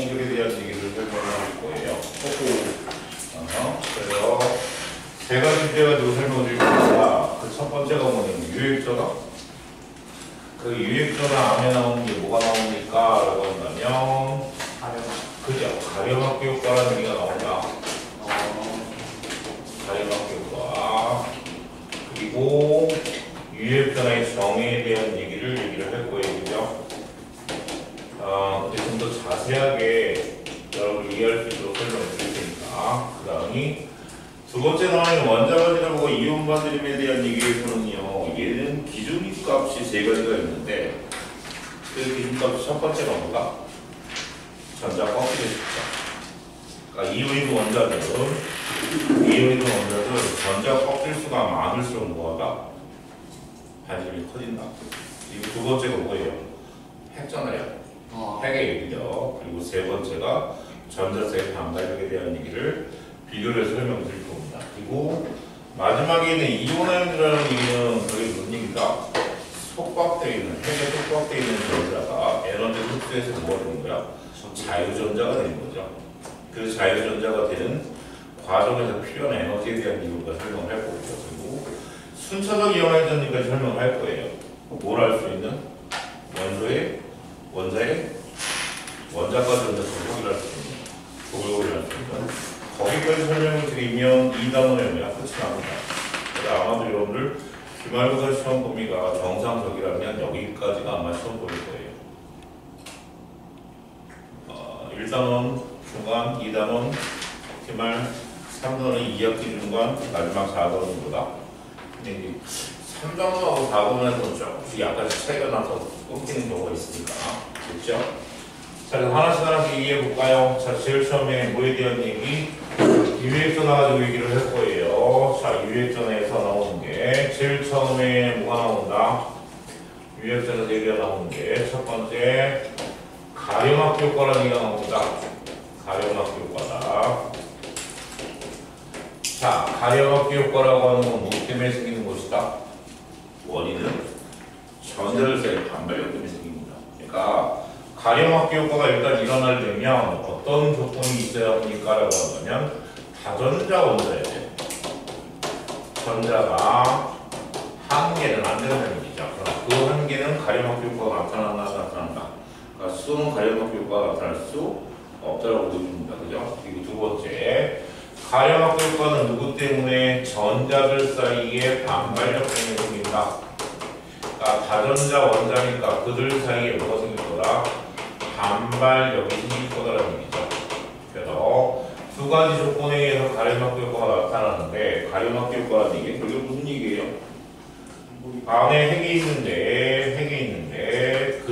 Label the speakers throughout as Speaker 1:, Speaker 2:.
Speaker 1: 이력에 대한 얘기를 설명할 거예요. 그래서 세 가지 주제 가지고 설명드릴 거니까 그 첫 번째가 뭐냐면 유액전화. 그 유액전화 안에 나오는 게 뭐가 나옵니까? 라고 한다면 그죠? 가렴합기 효과라는 얘기가 나온다. 가렴합기 효과. 그리고 유액전화의 정의에 대한 얘기를 할 거예요. 그죠? 근데 좀 더 자세하게 여러분 이해할 수 있도록 설명을 드릴 테니까. 그 다음이 두 번째 나오는 원자가지라고 이온 반대림에 대한 얘기에서는요, 얘는 기준값이 세 가지가 있는데, 그 기준값 첫 번째가 뭔가? 전자 꺾이게 숫자. 그러니까 이온이든 원자들은 전자 꺾일 수가 많을수록 뭐하다? 반지름이 커진다. 그리고 두 번째가 뭐예요? 핵전화요. 핵의 얘기죠. 그리고 세 번째가 전자세의 반발력에 대한 얘기를 비교를 해서 설명드릴 겁니다. 그리고 마지막에는 이온아연이라는 얘기는 그게 무슨 얘기인가? 속박되어 있는, 핵에 속박되어 있는 전자가 에너지 흡수해서 뭐가 되는 거야? 자유전자가 되는 거죠. 그 자유전자가 되는 과정에서 필요한 에너지에 대한 이유가 설명을 할 거고요. 그리고 순차적 이온아연까지 설명을 할 거예요. 뭘 알 수 있는? 원자의 원자까지 도구를 할 수 있는, 도구를 할 수 있는. 거기까지 설명을 드리면 이 단원의 뭐야? 끝이 납니다. 그래서 아마도 여러분들 기말고사 시험 범위가 정상적이라면 여기까지가 아마 시험 범위일 거예요. 1단원 중간, 2단원 기말, 3단원은 2학기 중간, 마지막 4단원보다. 근데 이제 3단원하고 4단원에서는 조금씩 약간씩 차이가 나서 끊기는 경우가 있으니까. 그렇죠? 자, 그래서 하나씩 얘기해 볼까요? 자, 제일 처음에 뭐에 대한 얘기? 유액전화 가지고 얘기를 할 거예요. 자, 유액전화에서 나오는 게 제일 처음에 뭐가 나온다? 유액전화 얘기가 나오는 게 첫 번째 가렴합기 효과라는 얘기가 나옵니다. 가렴합기 효과다. 자, 가렴합기 효과라고 하는 건 뭐 때문에 생기는 것이다? 원인은 전자들사의 반발력 때문에 생깁니다. 그러니까 가렴합기 효과가 일단 일어나려면 어떤 조건이 있어야 합니까? 라고 한다면 다전자 원자예요. 전자가 한 개는 안 되는 얘기죠. 그럼 그 한 개는 가렴합기 효과가 나타난다. 그러니까 수는 가렴합기 효과가 나타날 수 없다라고 보여줍니다. 그죠? 그리고 두 번째, 가렴합기 효과는 누구 때문에? 전자들 사이의 반발력 때문에 생긴다. 그러니까 다전자 원자니까 그들 사이에 뭐가 생길 거다? 반발력이 생길 거다라는 얘기죠. 그래서 두 가지 조건에 의해서 가렴합기 효과가 나타나는데, 가렴합기 효과라는 얘기 결국 무슨 얘기예요? 안에 핵이 있는데 그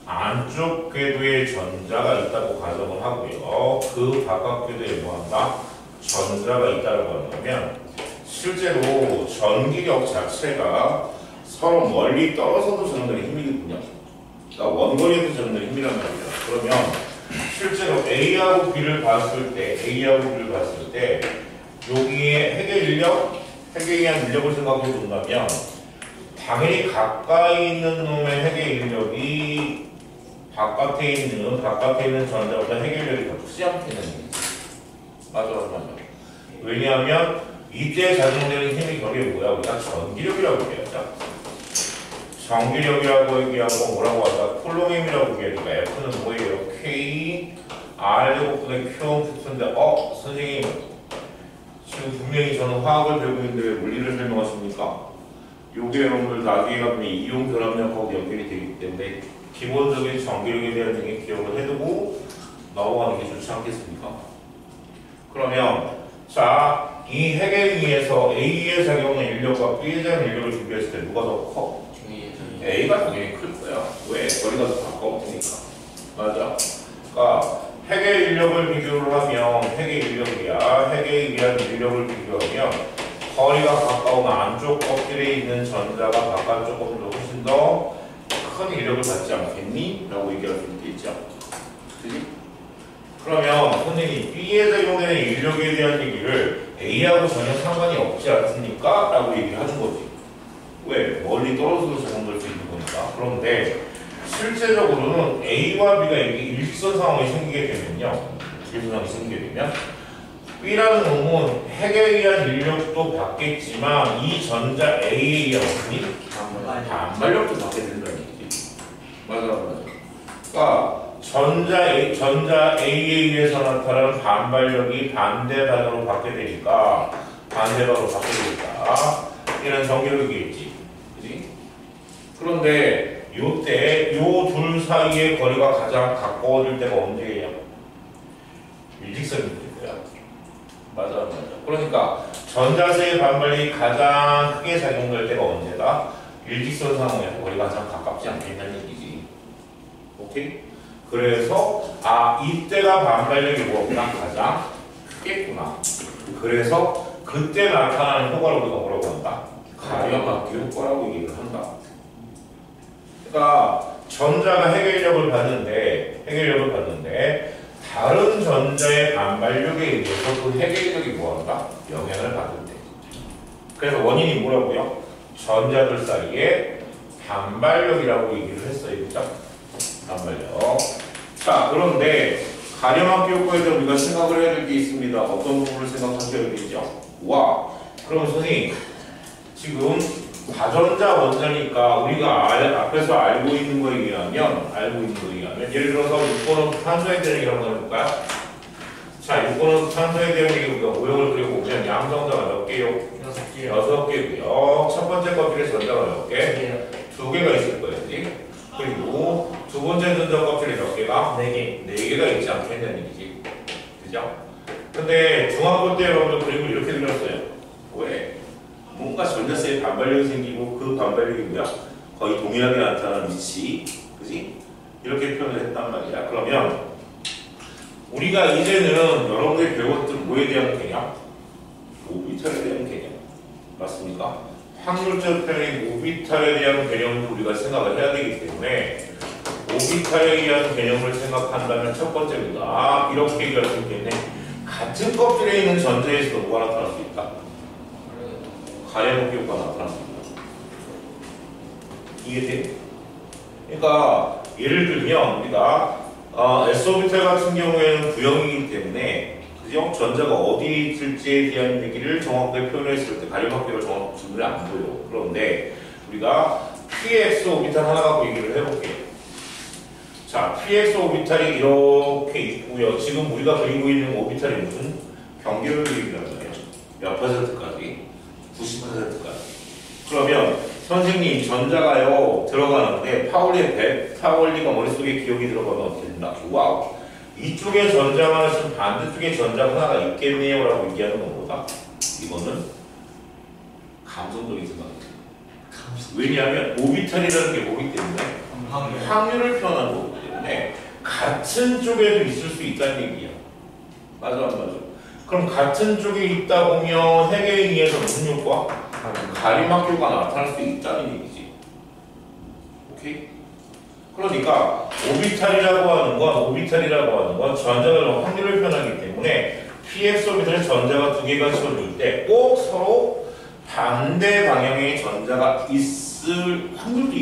Speaker 1: 안쪽 궤도에 전자가 있다고 가정을 하고요. 그 바깥 궤도에 뭐한다? 전자가 있다고 한다면 실제로 전기력 자체가 서로 멀리 떨어져도 전달이 힘이거든요. 그러니까 원거리에도 전달이 힘이란 말이죠. 그러면 실제로 A하고 B를 봤을 때 여기에 핵에 의한 인력을 생각해 본다면 당연히 가까이 있는 놈의 핵의 인력이 바깥에 있는 전자보다 핵의 인력이 더 크지 않겠는 얘기지. 맞아. 왜냐하면 이때 작용되는 힘의 결이 뭐야? 우리가 전기력이라고 얘기하자. 전기력이라고 얘기하고 뭐라고 하자? 쿨롱힘이라고 얘기하니까 F는 뭐예요? K, R 제곱분의 Q는 Q인데 선생님 지금 분명히 저는 화학을 배우고 있는데 왜 물리를 설명하십니까? 요게 여러분들 나중에 가면 이온 결합력하고 연결이 되기 때문에 기본적인 전기력에 대한 얘기 기억을 해두고 넘어가는 게 좋지 않겠습니까? 그러면 자, 이 핵에 의해서 A의 작용하는 인력과 B의 작용하는 인력을 준비했을 때 누가 더 커? A가 당연히 클 거야. 왜? 거리가 더 가까우니까. 맞아? 그러니까 핵의 인력을 비교를 하면 핵의 인력이야. 핵에 의한 인력을 비교하면 거리가 가까우면 안쪽 껍질에 있는 전자가 바깥쪽 껍질보다 훨씬 더 큰 인력을 받지 않겠니? 라고 얘기할 수 있겠죠. 그치? 그러면 선생님이 B에 작용되는 인력에 대한 얘기를 A하고 전혀 상관이 없지 않습니까? 라고 얘기를 하는 거지. 왜? 멀리 떨어져서 적용될 수 있는 거니까. 그런데 실제적으로는 A와 B가 이렇게 일직선 상황이 생기게 되면요. 일직선 상황이 생기게 되면 B라는 놈은 핵에 의한 인력도 받겠지만 이 전자 A에 의한 반발력도 받게 된다는 얘기지. 맞아. 그러니까 전자 A에 의해서 나타나는 반발력이 반대 방향으로 받게 되니까 이런 전기력이겠지. 그지? 그런데 요때 요 둘 사이의 거리가 가장 가까워질 때가 언제예요? 일직선일 때야. 맞아. 그러니까 전자세의 반발력이 가장 크게 작용될 때가 언제다? 일직선 상황에서 거리가 가장 가깝지 않겠다는 얘기지. 오케이? 그래서 이때가 반발력이 뭐보다 가장 크겠구나. 그래서 그때 나타나는 효과를 우리가 뭐라고 한다? 가려막기 효과라고 얘기를 한다. 그러니까 전자가 해결력을 받는데 다른 전자의 반발력에 의해서 그 해결력이 뭐한다? 영향을 받을 때. 그래서 원인이 뭐라고요? 전자들 사이에 반발력이라고 얘기를 했어요. 그죠? 반발력. 자, 그런데 가려막기 효과에 대해서 우리가 생각을 해야 될 게 있습니다. 어떤 부분을 생각하셔야 되죠? 그럼 선생님, 지금 다전자 원자니까 우리가 앞에서 알고 있는 거에 의하면 예를 들어서 6번은 탄소의 대력이라고 해볼까요? 자, 6번은 탄소의 대력이 우리가 모형을 그려보면 양전자가 몇 개요? 6개고요. 첫 번째 껍질에 전자가 몇 개? 2개가 있을 거예요. 그리고 두 번째 전자 껍질에 몇 개가? 4개가 있지 않겠냐는 얘기지. 그죠? 근데 중학교 때 여러분들 그림을 이렇게 그렸어요. 왜? 뭔가 전자세에 반발력이 생기고 그 반발력이 뭐야? 거의 동일하게 나타나는 위치. 그지? 이렇게 표현을 했단 말이야. 그러면 우리가 이제는 여러분들이 배웠던 뭐에 대한 개념? 오비탈에 대한 개념. 맞습니까? 확률적 편인 오비탈에 대한 개념을 우리가 생각을 해야 되기 때문에 오비탈에 의한 개념을 생각한다면 첫 번째입니다. 이렇게 얘기할 수 있겠네. 같은 껍질에 있는 전자에서도 뭐가 나타날 수 있다? 가려먹기 효과가 나타날 수 있다. 이해돼? 그러니까 예를 들면 우리가 S오비탈 같은 경우에는 구형이기 때문에 그죠? 전자가 어디에 있을지에 대한 얘기를 정확하게 표현했을 때 가려먹기가 정확히 눈에 안 보여. 그런데 우리가 PX 오비탈 하나 갖고 얘기를 해볼게요. 자, PX 오비탈이 이렇게 있고요. 지금 우리가 그리고 있는 오비탈이 무슨 경계를 그리기란 말이에요. 몇 %까지? 90%까지. 그러면 선생님 전자가요 들어가는데 파울리가 머릿속에 기억이 들어가면 어떻게 된다? 와우. 이쪽에 전자가 있으면 반대쪽에 전자가 하나가 있겠네요 라고 얘기하는 건 뭐다? 이거는 감성적인 생각입니다. 왜냐하면 오비탈이라는 게 뭐기 때문에 확률을 표현하는 거기 때문에 같은 쪽에도 있을 수 있다는 얘기야. 맞아 안 맞아? 그럼 같은 쪽에 있다 보면 핵에 의해서 무슨 효과? 가림막 효과가 나타날 수 있다는 얘기지. 오케이? 그러니까 오비탈이라고 하는 건 전자들 확률을 표현하기 때문에 PX 오비탈에 전자가 2개가 치워줄 때 꼭 서로 반대 방향의 전자가 있을 확률도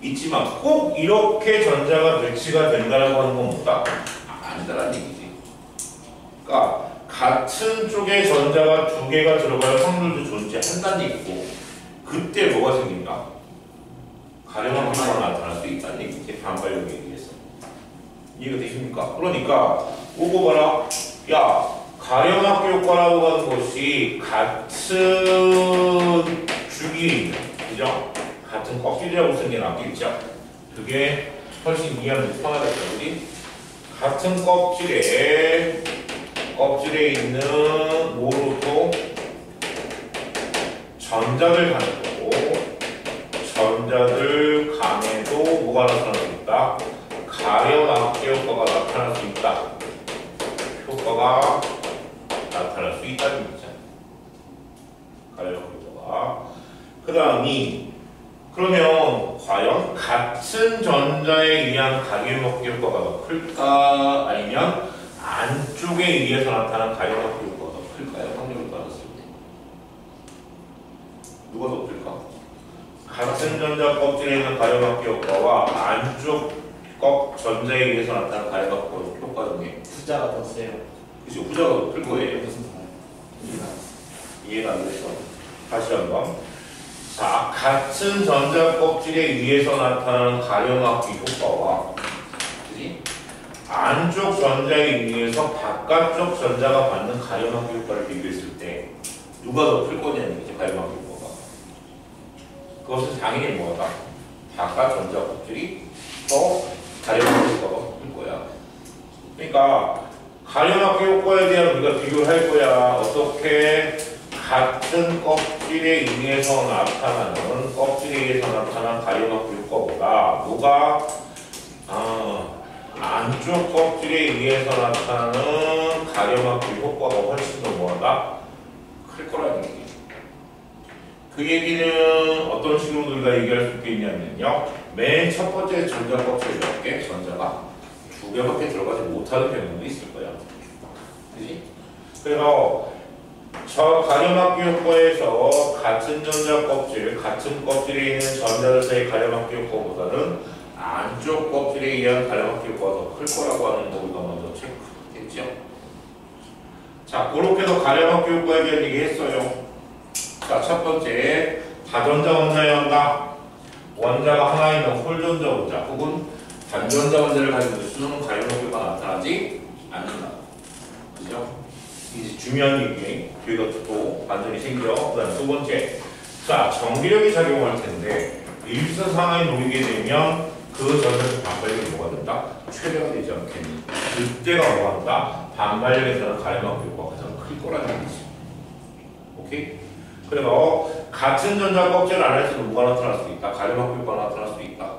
Speaker 1: 있지만 꼭 이렇게 전자가 배치가 된다고 하는 건 뭐다? 아니다라는 얘기지. 그러니까 같은 쪽에 전자가 2개가 들어갈 확률도 존재한다는 얘기고 그때 뭐가 생긴다? 가려운 효과가 나타날 수 있다는 얘기지. 반발력에 의해서. 이해가 되십니까? 그러니까 오고 봐라. 야, 가려막기 효과라고 하는 것이 같은 주기, 그죠? 같은 껍질이라고 쓰는 게 낫겠죠? 그게 훨씬 이해하면 편하겠죠, 그지? 같은 껍질에 있는 뭐로도 전자들 간에 전자들 간에도 뭐가 나타날 수 있다? 가려막기 효과가 나타날 수 있다. 효과가 나타날 수 있다는 얘기죠. 가려막기 효과가. 그 다음이 그러면 과연 같은 전자에 의한 가려막기 효과가 더 클까? 아니면 안쪽에 의해서 나타난 가려막기 효과가 더 클까요? 확률을 따졌을 때 누가 더 클까? 같은 전자 껍질에 있는 가려막기 효과와 안쪽 껍 전자에 의해서 나타나는 가려막기 효과 중에
Speaker 2: 후자가 더 세요.
Speaker 1: 그죠? 후자가 더 클 거예요.
Speaker 2: 무슨 말이야?
Speaker 1: 이해가 안 됐어. 다시 한번. 자, 같은 전자 껍질에 의해서 나타나는 가려막기 효과와 그지? 안쪽 전자에 의해서 바깥쪽 전자가 받는 가려막기 효과를 비교했을 때 누가 더 클 거냐는 얘기죠. 가려막기 효과가. 그것은 당연히 뭐다? 바깥 전자 껍질이 더 가려막기 효과가 클 거야. 그러니까 가려막기 효과에 대한 우리가 비교를 할 거야. 어떻게? 같은 껍질에 의해서 나타나는 가려막기 효과보다 뭐가 안쪽 껍질에 의해서 나타나는 가려막기 효과가 훨씬 더 뭐하다? 클 거라는 얘기죠. 그 얘기는 어떤 식으로 우리가 얘기할 수 있겠냐면요. 맨 첫 번째 전자 껍질에 몇 개? 전자가 2개밖에 들어가지 못하는 경우도 있을 거야. 그지? 그래서 저 가려막기 효과에서 같은 전자 껍질, 같은 껍질에 있는 전자들 사이 가려막기 효과보다는 안쪽 껍질에 의한 가려막기 효과가 더 클 거라고 하는 거 우리가 먼저 체크했죠. 자, 그렇게도 가려막기 효과에 대한 얘기 했어요. 자, 첫 번째, 다전자 원자의 원자가 하나 있는 홀전자 원자 혹은 단전자 원자를 가지고 있으면 가려막기가 나타나지 않는다. 그죠? 이제 중요한 얘기, 뒤에가 또 반전이 생겨. 그 다음 두 번째, 자, 전기력이 작용할 텐데 일선 상하에 놓이게 되면 그 전자의 반발력이 뭐가 된다? 최대가 되지 않겠니? 그때가 뭐 한다? 반발력에서는 가려막기 효과가 가장 클 거라는 얘기지. 오케이? 그래서 같은 전자 껍질 안에서도 뭐가 나타날 수 있다? 가려막기 효과가 나타날 수 있다.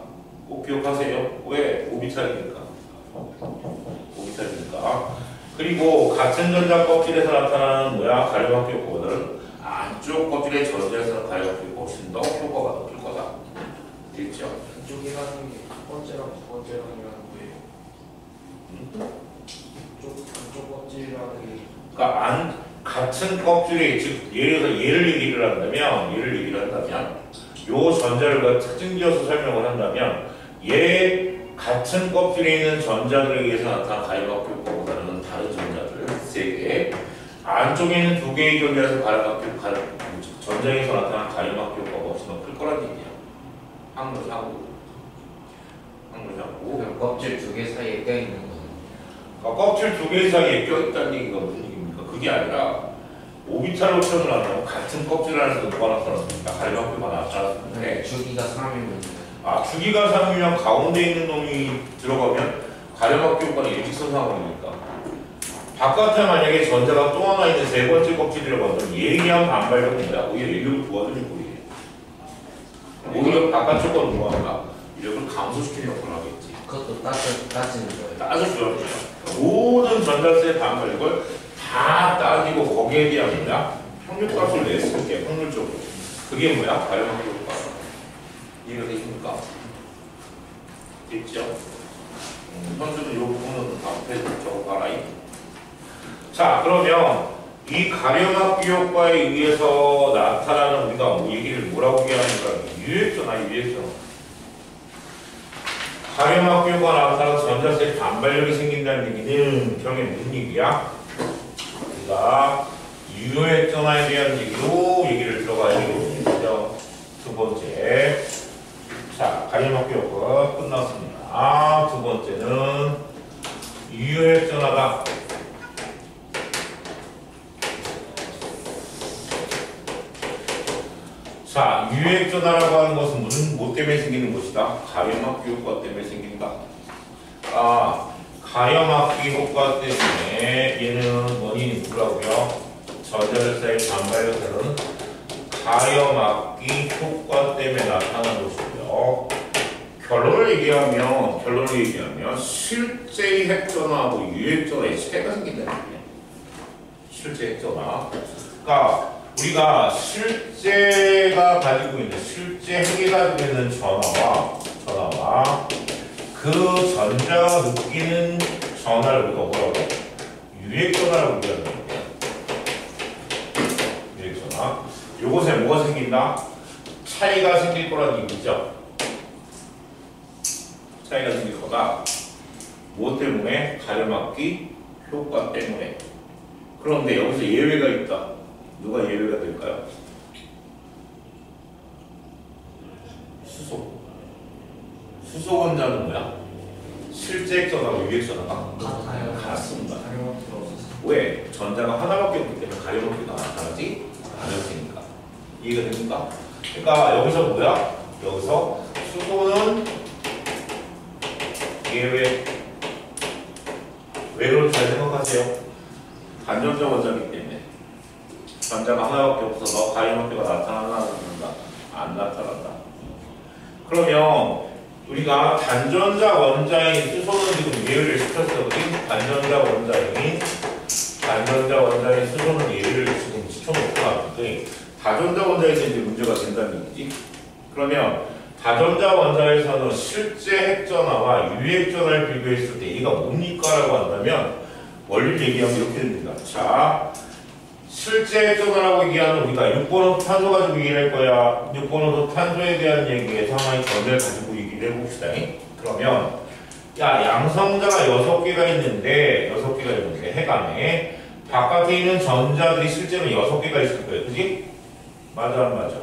Speaker 1: 꼭 기억하세요. 왜? 오비탈이니까. 오비탈이니까. 그리고 같은 전자 껍질에서 나타나는 뭐야? 가려막기 효과보다는 안쪽 껍질의 전자에서 가려막기 효과가 훨씬 더 효과가 높을 거다. 됐죠?
Speaker 2: 이쪽이라는 게 첫 번째랑 두 번째랑이라는 거예요. 안쪽 껍질이라는 게
Speaker 1: 그러니까 같은 껍질에 즉 예를 들어서 얘를 얘기를 한다면 요 전자를 특징지어서 설명을 한다면 얘 같은 껍질에 있는 전자들에 의해서 나타난 가려막기 효과보다는 다른 전자들 3개 안쪽에 있는 2개의 전자에서 전자에서 나타난 가려막기 효과가 훨씬 더 클 거란 얘기야. 항문상으로
Speaker 2: 그럼 껍질 2개 사이에 껴있는 거예요.
Speaker 1: 그러니까 껍질 2개 사이에 껴있다는 얘기가 무슨 얘기입니까? 그게 아니라 오비탈로 표현을 하면 같은 껍질 안에서 누가 나타났습니까? 가려막기가 나타났는데
Speaker 2: 주기가 3이면
Speaker 1: 주기가 3이면 가운데 있는 놈이 들어가면 가려막기 효과는 일직선상으로니까 바깥에 만약에 전자가 또 하나 있는 세 번째 껍질이 들어가면 얘기한 반발력은 뭐야? 오히려 위력을 도와주는 거예요. 오히려 바깥쪽 거는 뭐한가? 위력을 감소시키는 역할을 하겠지.
Speaker 2: 그것도 따지는 거예요.
Speaker 1: 따져줘야 돼요. 모든 전자세의 반발력을 다 따지고 거기에 대한 뭐야? 평균값을 냈을 때 확률적으로 그게 뭐야? 가려막기 효과. 이해가 되십니까? 됐죠? 현수는 이 부분은 앞에 적어봐라. 자, 그러면 이 가려막기 효과에 의해서 나타나는 우리가 뭐 얘기를 뭐라고 얘기하는가? 유액전화. 가려막기 효과가 나타나서 전자세의 반발력이 생긴다는 얘기는 결국에 무슨 얘기야? 우리가 유액전화에 대한 얘기를 들어가야 되거든요. 두 번째. 자, 가려막기 효과가 끝났습니다. 두 번째는 유액전화다. 자, 유액전화라고 하는 것은 뭐 때문에 생기는 것이다? 가려막기 효과 때문에 생긴다. 가려막기 효과 때문에 얘는 원인이 뭐라고요? 전자들 사이 반발력들은 가려막기 효과 때문에 나타나는 것이고요. 결론을 얘기하면 실제의 핵전화하고 유액전화의 차이가 생긴다는 얘기예요. 실제 핵전화. 그러니까 우리가 실제가 가지고 있는 실제 핵이 가지고 있는 전화와 그 전자가 느끼는 전화를 우리가 뭐라고 해요? 유액전화라고 얘기하는 거예요. 유액전화. 요것에 뭐가 생긴다? 차이가 생길 거라는 얘기죠. 차이가 생길 거다. 무엇 때문에? 가려막기 효과 때문에. 그런데 여기서 예외가 있다. 누가 예외가 될까요? 수소. 수소 원자는 뭐야? 실제 액전하고 유액 전하가
Speaker 2: 같아요.
Speaker 1: 같습니다.
Speaker 2: 가려막기가 없어서.
Speaker 1: 왜? 전자가 하나밖에 없기 때문에 가려막기가 나타나지 않을 테니까. 이해가 됩니까? 그러니까 여기서 뭐야? 여기서 수소는 예외. 왜 그런지 잘 생각하세요. 반전자 원자이기 때문에 전자가 하나밖에 없어서 가려막기가 나타나는가? 안 나타난다. 그러면 우리가 단전자 원자인 수소는 지금 예외를 시켰어요. 단전자 원자인 수소는 예외를 지금 시켜놓고 나왔는데 다전자 원자에서 이제 문제가 된다는 얘기지. 그러면 다전자 원자에서는 실제 핵전화와 유핵전화를 비교했을 때 이가 뭡니까? 라고 한다면 원리를 얘기하면 이렇게 됩니다. 자, 실제 핵전화라고 얘기하는 우리가 6번호 탄소 가지고 얘기할 거야. 6번호도 탄소에 대한 얘기에서 하나의 전제를 가지고 얘기를 해봅시다. 그러면 야, 양성자가 6개가 있는데 핵 안에 바깥에 있는 전자들이 실제로 6개가 있을 거예요. 그지? 맞아 안 맞아?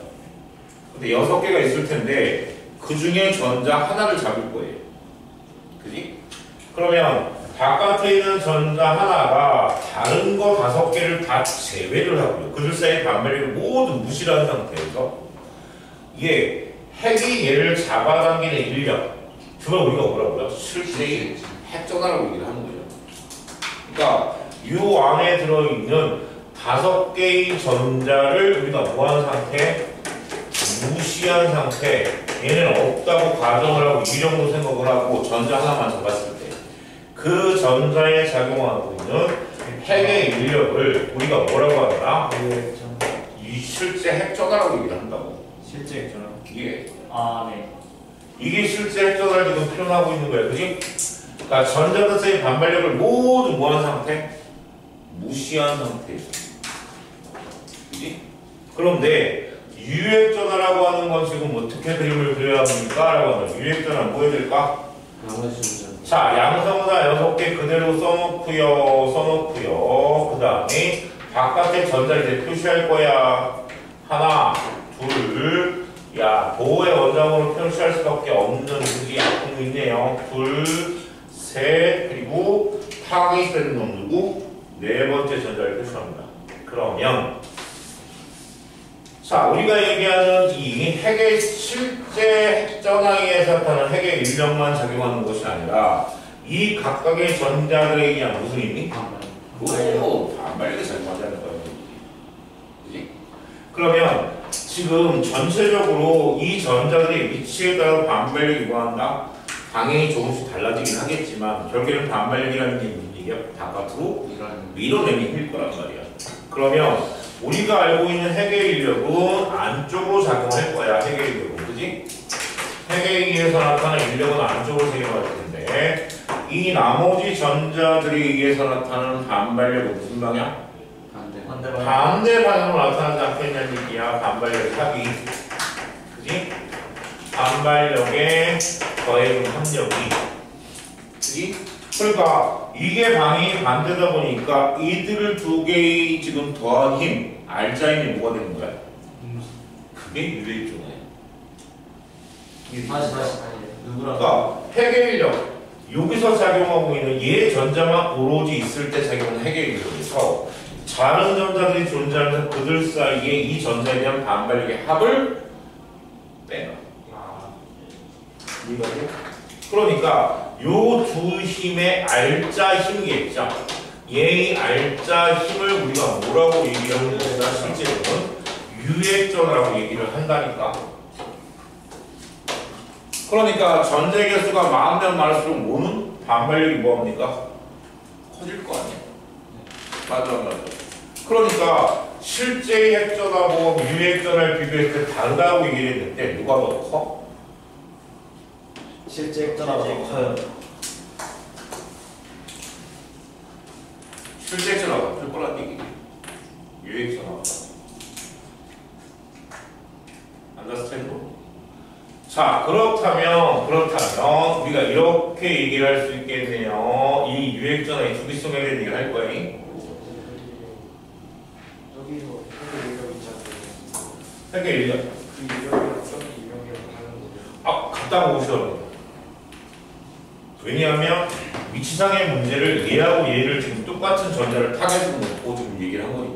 Speaker 1: 근데 6개가 있을 텐데 그 중에 전자 하나를 잡을 거예요. 그지? 그러면 바깥에 있는 전자 하나가 다른 거 5개를 다 제외를 하고요. 그들 사이의 반발력을 모두 무시를 한 상태에서 이게 핵이 얘를 잡아당기는 인력, 그걸 우리가 뭐라고요? 실제의 핵전화라고 얘기를 하는 거예요. 그러니까 이 안에 들어있는 5개의 전자를 우리가 뭐한 상태? 무시한 상태. 얘는 없다고 가정을 하고 이 정도 생각을 하고 전자 하나만 잡았을 때 그 전자에 작용하고 있는 핵의 인력을 우리가 뭐라고 하더라? 이 실제 핵전화라고 얘기를 한다고.
Speaker 2: 실제 액전화.
Speaker 1: 이게
Speaker 2: 아, 네.
Speaker 1: 이게 실제 핵전화를 지금 표현하고 있는 거야. 그지? 그러니까 전자들 사이의 반발력을 모두 뭐한 상태? 무시한 상태에서. 그지? 그런데 유핵전화라고 하는 건 지금 어떻게 그림을 그려야 합니까? 라고 하면 유핵전화 뭐 해야 될까?
Speaker 2: 나머지 전자.
Speaker 1: 자, 양성자 6개 그대로 써놓고요. 그 다음에 바깥에 전자를 이제 표시할 거야. 하나, 둘, 야, 도의 원장으로 표시할 수밖에 없는 그게 약품이 있네요. 둘, 셋, 그리고 타겟이 되는 놈 누구? 4번째 전자를 표시합니다. 그러면 자, 우리가 얘기하는 이 핵의 실제 핵전화기에 나타나는 핵의 인력만 작용하는 것이 아니라 이 각각의 전자들에 의한 무슨 의미? 반발력이 작용한다는 거예요. 그지? 그러면 지금 전체적으로 이 전자들의 위치에 따라 반발력이 뭐한다? 당연히 조금씩 달라지긴 하겠지만 결국에는 반발력이라는 게 무슨 얘기야? 바깥으로 밀어내는 힘일 거란 말이야. 그러면 우리가 알고 있는 핵의 인력은 안쪽으로 작용할 거야. 핵의 인력은. 그지? 핵에 의해서 나타나는 인력은 안쪽으로 작용할 텐데 이 나머지 전자들에 의해서 나타나는 반발력은 무슨 방향? 반대 방향으로 나타나지 않겠냐는 얘기야. 반발력 합이. 그지? 반발력의 더해준 합력이. 그지? 그러니까 이게 방이 반대다 보니까 이들을 2개의 지금 더한 힘, 알자 힘이 뭐가 되는 거야? 그게 유해입전화야.
Speaker 2: 다시. 누구랑?
Speaker 1: 그러니까 핵의 인력, 여기서 작용하고 있는 얘 전자만 오로지 있을 때 작용하는 핵의 인력에서 다른 전자들이 존재하면서 그들 사이에 이 전자에 대한 반발력의 합을 빼놔. 이거죠? 그러니까 요 두 힘의 알자 힘이겠죠. 얘의 알자 힘을 우리가 뭐라고 얘기하는 것보다 실제로는 유핵전화라고 얘기를 한다니까. 그러니까 전자 개수가 많으면 많을수록 뭐는? 반발력이 뭐합니까? 커질 거 아니야. 맞아. 그러니까 실제의 핵전화하고 유핵전화를 비교했을 때 다르다고 얘기를 했는데 누가 더 커?
Speaker 2: 실제 액전화가 더 커요.
Speaker 1: 실제 핵전화가 클 거란 얘기지. 유핵전화가. 안다스탠드 자, 그렇다면 우리가 이렇게 얘기를 할 수 있겠네요. 이 유액전화의 주기성에 대한 얘기를 할 거야.
Speaker 2: 여기서 해결 인력 있잖아요.
Speaker 1: 해결 인력.
Speaker 2: 그 인력이랑 저기 인력이랑 다른 거죠.
Speaker 1: 아, 갖다 보셔. 왜냐하면 위치상의 문제를 얘하고 얘를 지금 똑같은 전자를 타겟으로 놓고 지금 얘기를 한 거니까.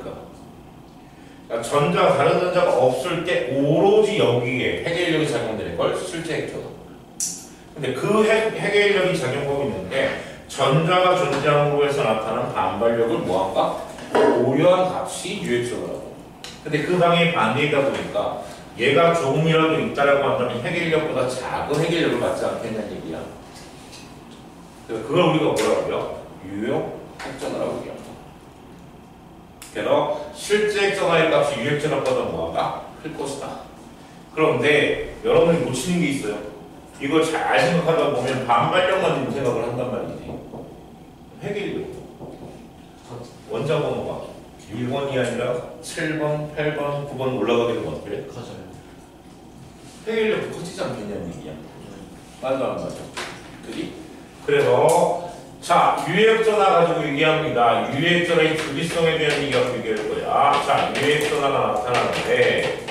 Speaker 1: 그러니까 다른 전자가 없을 때 오로지 여기에 해결력이 작용되는 걸 실제 핵전화. 근데 그 해결력이 작용하고 있는데 전자가 존재함으로 해서 나타나는 반발력을 뭐한가? 고려한 값이 유액전화라고. 근데 그 방향이 반대이다 보니까 얘가 조금이라도 있다라고 한다면 해결력보다 작은 해결력을 받지 않겠냐는 얘기야. 그래서 그걸 우리가 뭐라고 해요? 유효 핵전화라고 얘기합니다. 그래서 실제 핵전화의 값이 유핵전화보다 뭐하다? 클 것이다. 그런데 여러분이 놓치는 게 있어요. 이걸 잘 생각하다 보면 반발력만 생각을 한단 말이지. 해결력. 원자 번호가 1번이 아니라 7번, 8번, 9번 올라가게 되면 어떻게 해?
Speaker 2: 커져요.
Speaker 1: 해결력도 커지지 않겠냐는 얘기야. 맞아 안 맞아? 그지? 그래서 자, 유액전화 가지고 얘기합니다. 유액전화의 주기성에 대한 얘기가 얘기할 거야. 자, 유액전화가 나타나는데,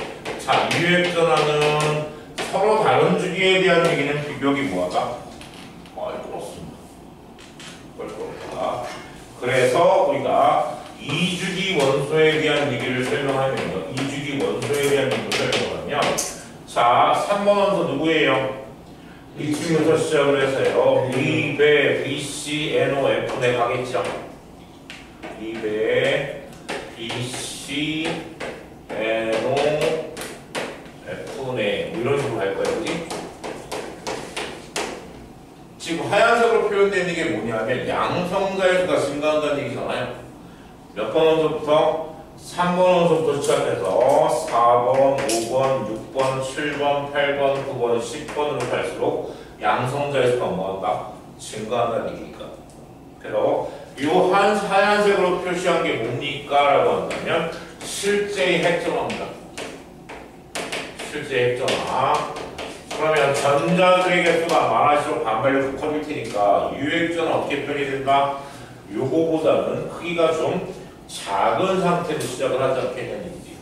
Speaker 1: 자, 유액전화는 서로 다른 주기에 대한 얘기는 비교하기 뭐하다? 껄끄럽습니다. 껄끄럽다. 그래서 우리가 이주기 원소에 대한 얘기를 설명하면요. 이주기 원소에 대한 얘기를 설명하면, 자, 3번 원소 누구예요? 리튬부터 시작을 해서요. 리베, BC, NO, F네 가겠죠. 리베, BC, NO, F네 뭐 이런 식으로 갈 거예요. 그지? 지금 하얀색으로 표현되는 게 뭐냐면 양성자의 수가 증가한다는 얘기잖아요. 몇 번 원소부터? 3번 원소부터 시작해서 4번, 5번, 6번, 7번, 8번, 9번, 10번으로 갈수록 양성자의 수가 뭐한다? 증가한다는 얘기니까. 그래서 이 하얀색으로 표시한 게 뭡니까? 라고 한다면 실제의 핵전화입니다. 실제 핵전화. 그러면 전자들의 개수가 많아질수록 반발력이 커질 테니까 유핵전화 어떻게 표현이 된다? 요거보다는 크기가 좀 작은 상태로 시작을 하지 않겠냐는 얘기지.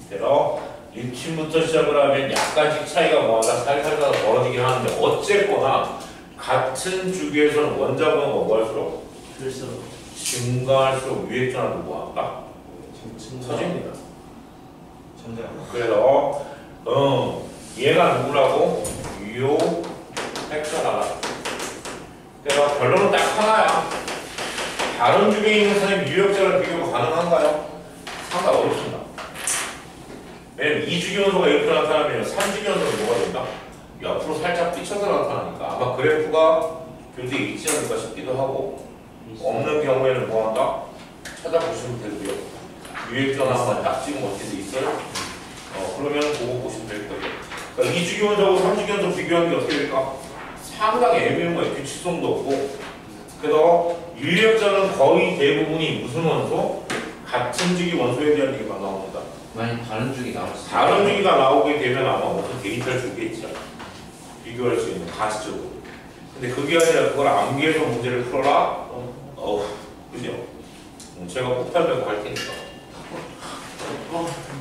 Speaker 1: 그래서 리튬부터 시작을 하면 약간씩 차이가 뭐하다 살살 벌어지긴 하는데 어쨌거나 같은 주기에서는 원자 번호가 뭐할수록
Speaker 2: 글수록
Speaker 1: 증가할수록 유액전화도 뭐한다? 커집니다.
Speaker 2: 전자.
Speaker 1: 그래서 얘가 누구라고? 유효 핵전화다. 그래서 결론은 딱 하나야. 다른 주기에 있는 선생님 유역자를 비교가 가능한가요? 상당히 어렵습니다. 왜냐면 2주기 원소가 이렇게 나타나면 3주기 원소는 뭐가 된다? 옆으로 살짝 삐쳐서 나타나니까 아마 그래프가 교재에 있지 않을까 싶기도 하고 없는 경우에는 뭐한다? 찾아보시면 되고요. 유액전화가 딱 지금 어떻게 돼 있어요? 그러면 그거 보시면 될 거예요. 그러니까 2주기 원소하고 3주기 원소 비교하는 게 어떻게 될까? 상당히 애매한 거예요. 규칙성도 없고. 그래서 유력자는 거의 대부분이 무슨 원소? 같은 주기 원소에 대한 얘기가 나옵니다.
Speaker 2: 만약 다른 주기 나왔어.
Speaker 1: 다른 주기가 나오게 되면 아마 무슨 데이터를 주겠죠. 비교할 수 있는 가시적으로. 근데 그게 아니라 그걸 암기해서 문제를 풀어라? 그죠? 제가 폭탄되고 할 테니까.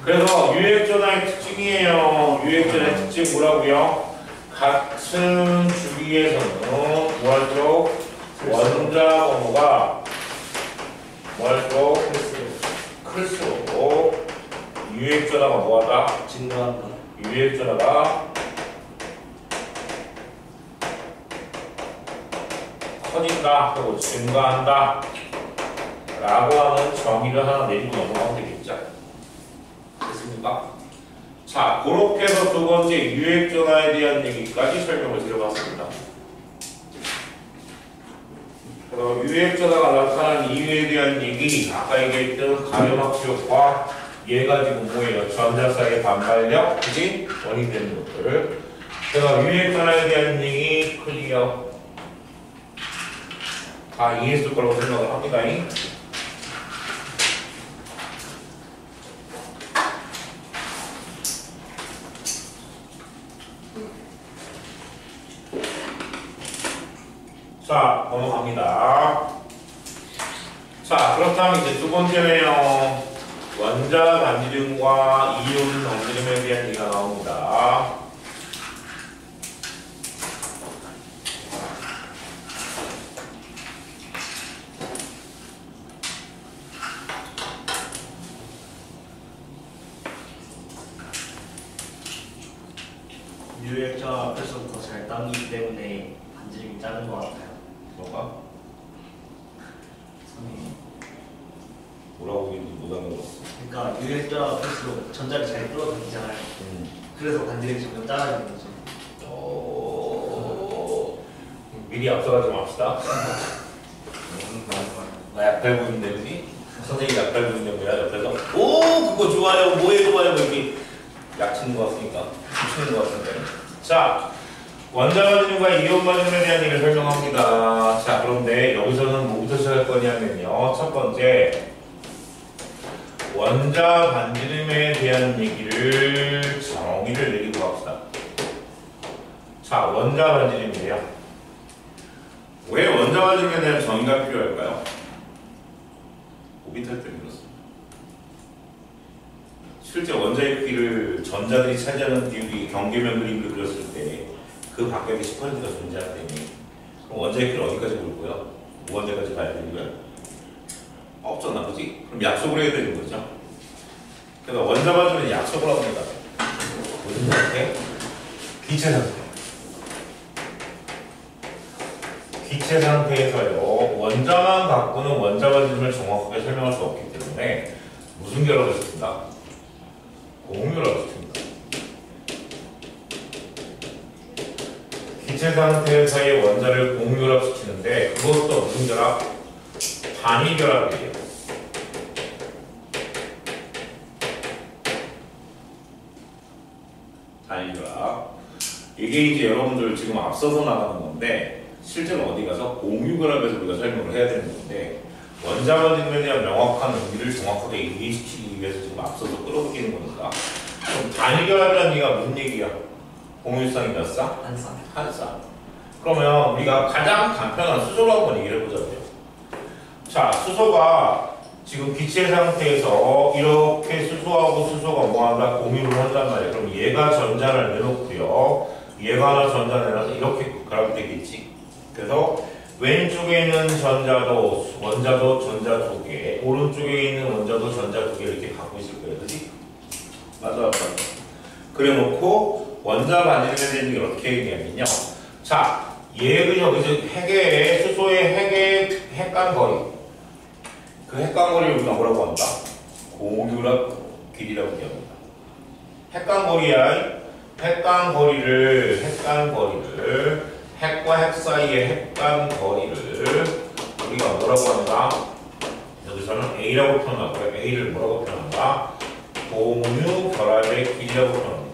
Speaker 1: 그래서 유액전화의 특징이에요. 유액전화의 특징 뭐라고요? 같은 주기에서는 뭐할수록 원자 번호가 뭐할수록 클수록 유액전화가 뭐하다?
Speaker 2: 증가한다.
Speaker 1: 유액전화가 커진다 하고 증가한다 라고 하는 정의를 하나 내리고 넘어가면 되겠죠. 됐습니까? 자, 그렇게 해서 두 번째 유액전화에 대한 얘기까지 설명을 드려봤습니다. 그래서 유액전화가 나타난 이유에 대한 얘기, 아까 얘기했던 가렴합치 효과, 얘가 지금 뭐예요? 전자 사이의 반발력, 그지? 원이 되는 것들. 그래서 유액전화에 대한 얘기 클리어. 다 이해했을 거라고 생각을 합니다. 합니다. 자, 그렇다면 이제 두 번째네요. 원자 반지름과 이온 반지름에 대한 얘기가 나옵니다.
Speaker 2: 유액자 앞에서부터 잘 당기기 때문에 반지름이 작은 것 같아요.
Speaker 1: 뭐가?
Speaker 2: 선생님.
Speaker 1: 뭐라고 얘기 못 알아들었어.
Speaker 2: 그러니까 유액자 앞에서 전자를 잘 끌어당기잖아요. 그래서 반지름이 점점 작아지는 거죠.
Speaker 1: 미리 앞서가지 맙시다. 나 약발 보이는데 그지? 선생님이 약발 보이는데 뭐야 옆에서 오 그거 좋아요 뭐해 좋아요 이렇게 약치는 것 같으니까 치는 것 같은데. 자, 원자 반지름과 이온 반지름에 대한 얘기를 설명합니다. 자, 그런데 여기서는 뭐부터 시작할 거냐면요. 첫 번째 원자 반지름에 대한 얘기를 정의를 내리고 합시다. 자, 원자 반지름이에요. 왜 원자 반지름에 대한 정의가 필요할까요? 오비탈 때 그렇습니다. 실제 원자의 크기를 전자들이 차지하는 비율이 경계면 그림을 그렸을 때 그 밖에 10%가 존재하기 그럼 원자의 크기를 어디까지 볼 거야? 무한대까지 가야 되는 거야? 없잖아, 그지? 그럼 약속을 해야 되는 거죠. 그러니까 원자 반지름은 약속을 합니다. 무슨 상태? 기체 상태. 기체 상태에서요, 원자만 갖고는 원자 반지름을 정확하게 설명할 수 없기 때문에 무슨 결합을 시킨다? 공유결합을 시킵니다. 기체 상태에서의 원자를 공유결합 시키는데 그것도 무슨 결합? 단위결합이에요. 단위결합. 이게 이제 여러분들 지금 앞서서 나가는 건데 실제로 어디 가서 공유결합에서 우리가 설명을 해야 되는 건데 원자 반지름에 대한 명확한 의미를 정확하게 이해시키기 위해서 지금 앞서서 끌어들이는 거니까. 그럼 단위결합이라는 얘기가 무슨 얘기야? 공유성이 몇 쌍?
Speaker 2: 한 쌍.
Speaker 1: 한 쌍. 그러면 우리가 가장 간편한 수소로 한번 얘기를 해보자고요. 자, 수소가 지금 기체 상태에서 이렇게 수소하고 수소가 뭐한다? 공유를 한단 말이에요. 그럼 얘가 전자를 내놓고요. 얘가 하나 전자 내놔서 이렇게 그라프 되겠지. 그래서 왼쪽에 있는 전자도 원자도 전자 두 개, 오른쪽에 있는 원자도 전자 두 개 이렇게 갖고 있을 거예요, 그렇지? 맞아. 그래놓고 원자 반지름에 대한 얘기를 어떻게 얘기하면요. 자, 얘는 여기서 핵의 수소의 핵의 핵간 거리, 그 핵간 거리를 우리가 뭐라고 한다? 공유결합 길이라고 얘기합니다. 핵간 거리야. 핵간 거리를 핵과 핵 사이의 핵간 거리를 우리가 뭐라고 한다? 여기서는 A라고 표현하고요. A를 뭐라고 표현한다? 공유 결합의 길이라고 표현합니다.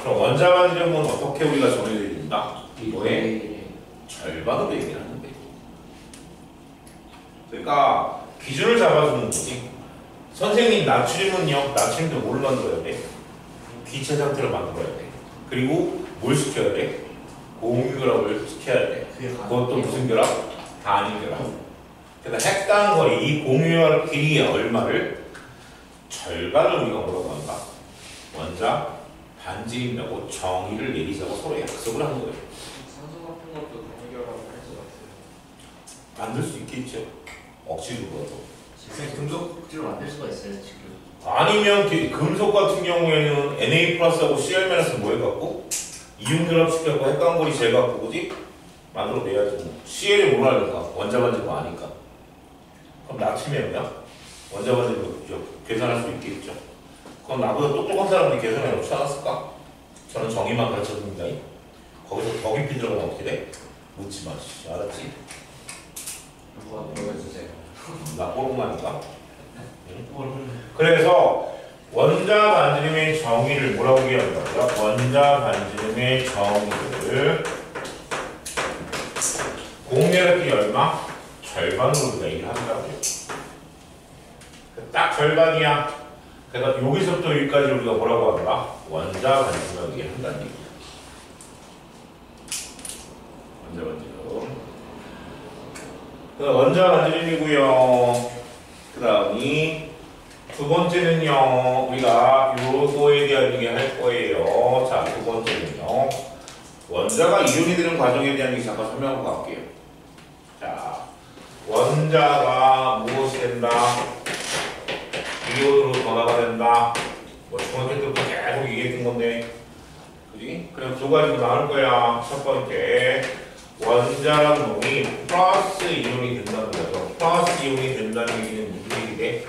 Speaker 1: 그럼 원자 반지름은 어떻게 우리가 정의해준다? 이거의 절반으로 얘기를 하는데. 그러니까 기준을 잡아주는 거지. 선생님 나트륨은요, 나트륨도 뭘 만들어야 돼? 기체 상태를 만들어야 돼. 그리고 뭘 시켜야 돼? 공유결합을 시켜야 돼. 그것도 무슨 결합? 단위결합. 그래서 핵간 거리, 이 공유결합 길이의 얼마를? 절반을 우리가 뭐라고 한다? 원자 반지름이라고 정의를 내리자고 서로 약속을 한 거예요.
Speaker 2: 산소 같은 것도 단위결합을 할 수가 있어요.
Speaker 1: 만들 수 있겠죠. 억지로라도.
Speaker 2: 지금 금속지로 만들 수가 있어요 지금.
Speaker 1: 아니면 금속 같은 경우에는 Na 플러스하고 Cl 뭐 해갖고 이온 결합시켜갖고 핵간거리 재갖고 그지? 만들어내야지. Cl이 뭘 알까? 원자 반지름 아니까. 그럼 나트륨이야? 원자 반지름 계산할 수 있겠죠. 그럼 나보다 똑똑한 사람들이 계산해 놓지 않았을까? 저는 정의만 가르쳐줍니다. 거기서 더 깊이 들어가면 어떻게 돼? 묻지 마. 알았지?
Speaker 2: 한번 보여주세요.
Speaker 1: 나 뽀록마니까. 그래서 원자 반지름의 정의를 뭐라고 얘기한다고요? 원자 반지름의 정의를 공유결합이 얼마? 절반으로 우리가 얘기를 한다고요. 딱 절반이야. 그러니까 여기서부터 여기까지 우리가 뭐라고 한다? 원자 반지름이라고 얘기를 한다는 얘기야. 원자 반지름. 원자가 반지름이고요. 그 다음이 두 번째는요. 우리가 요소에 대한 얘기 할 거예요. 자, 두 번째는요. 원자가 이온이 되는 과정에 대한 얘기 잠깐 설명하고 갈게요. 자, 원자가 무엇이 된다? 이온으로 변화가 된다. 뭐 중학교 때부터 계속 얘기했던 건데, 그지? 그래서 두 가지로 나눌 거야. 첫 번째, 원자라는 놈이 플러스 이온이 된다는 거죠. 플러스 이온이 된다는 얘기는 무슨 얘기 돼?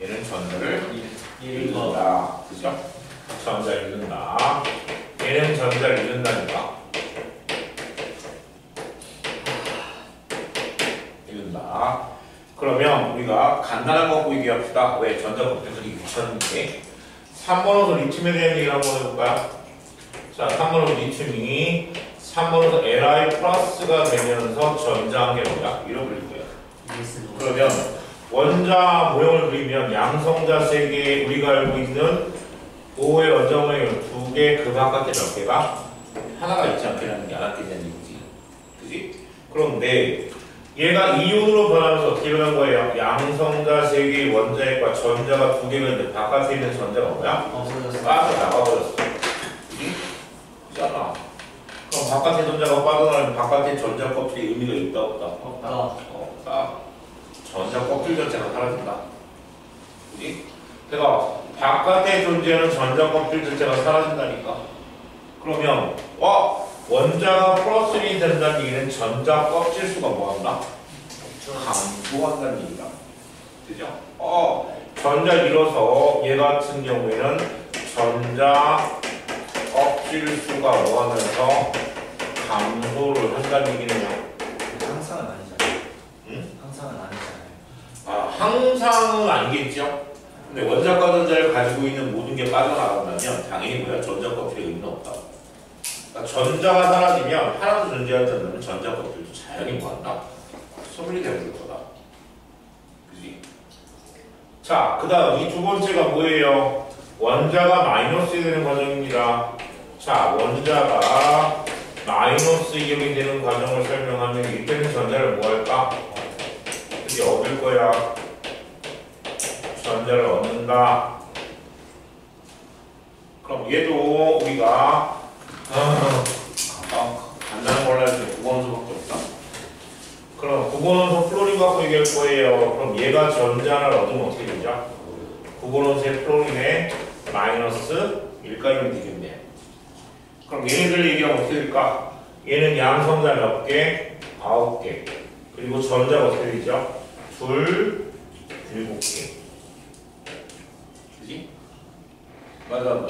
Speaker 1: 얘는 전자를 잃는다. 그죠? 전자를 잃는다. 얘는 전자를 잃는다니까. 잃는다. 그러면 우리가 간단한 거 갖고 얘기합시다. 왜? 전자 걱정들이 귀찮은데. 3번호서 리튬에 대한 얘기를 한번 해볼까요? 자, 3번호서 리튬이 3번호서 Li 플러스가 되면서 전자한 게 뭐야? 잃어버릴 거야. 그러면 원자 모형을 그리면 양성자 세 개, 우리가 알고 있는 5의 원자 모형이 두 개, 그 바깥에 몇 개가? 하나가 있지 않겠냐는 게 안 왔겠냐는 얘기지. 그지? 그런데 얘가 이온으로 변하면서 어떻게 변한 거예요? 양성자 세 개의 원자핵과 전자가 두 개가 있는데 바깥에 있는 전자가 뭐야?
Speaker 2: 없어졌어.
Speaker 1: 빠져 나가버렸어. 그지? 그잖아. 그럼 바깥에 전자가 빠져나가면 바깥에 전자 껍질이 의미가 있다 없다?
Speaker 2: 없다.
Speaker 1: 없다. 전자 껍질 자체가 사라진다. 그지? 그러니까 바깥에 존재하는 전자 껍질 자체가 사라진다니까. 그러면 원자가 플러스 1이 된다는 얘기는 전자 껍질 수가 뭐한다? 감소한다는 얘기다. 그죠? 전자 잃어서 얘 같은 경우에는 전자 껍질 수가 뭐하면서 감소를 한다는 얘기네요.
Speaker 2: 항상은 아니잖아요.
Speaker 1: 응?
Speaker 2: 항상은 아니잖아요.
Speaker 1: 항상은 아니겠죠? 근데 원자과 전자를 가지고 있는 모든 게 빠져나간다면 당연히 뭐야? 전자 껍질에 의미는 없다. 그러니까 전자가 사라지면 하나도 존재하지 않는 전자 껍질도 자연히 뭐한다? 소멸이 되는 거다. 그지? 자, 그 다음 이 두 번째가 뭐예요? 원자가 마이너스 되는 과정입니다. 자, 원자가 마이너스 이온이 되는 과정을 설명하면 이때는 전자를 뭐 할까? 그게 얻을 거야. 전자를 얻는다. 그럼 얘도 우리가 간단한 걸로 할 때 9번수밖에 없다. 그럼 9번원소 플로린 갖고 얘기할 거예요. 그럼 얘가 전자를 얻으면 어떻게 되죠? 9번원소의 플로린에 마이너스 1가이면 되겠네. 그럼 얘네들 얘기하면 어떻게 될까? 얘는 양성자 몇 개? 9개. 그리고 전자가 어떻게 되죠? 둘, 7개. 그지? 맞아.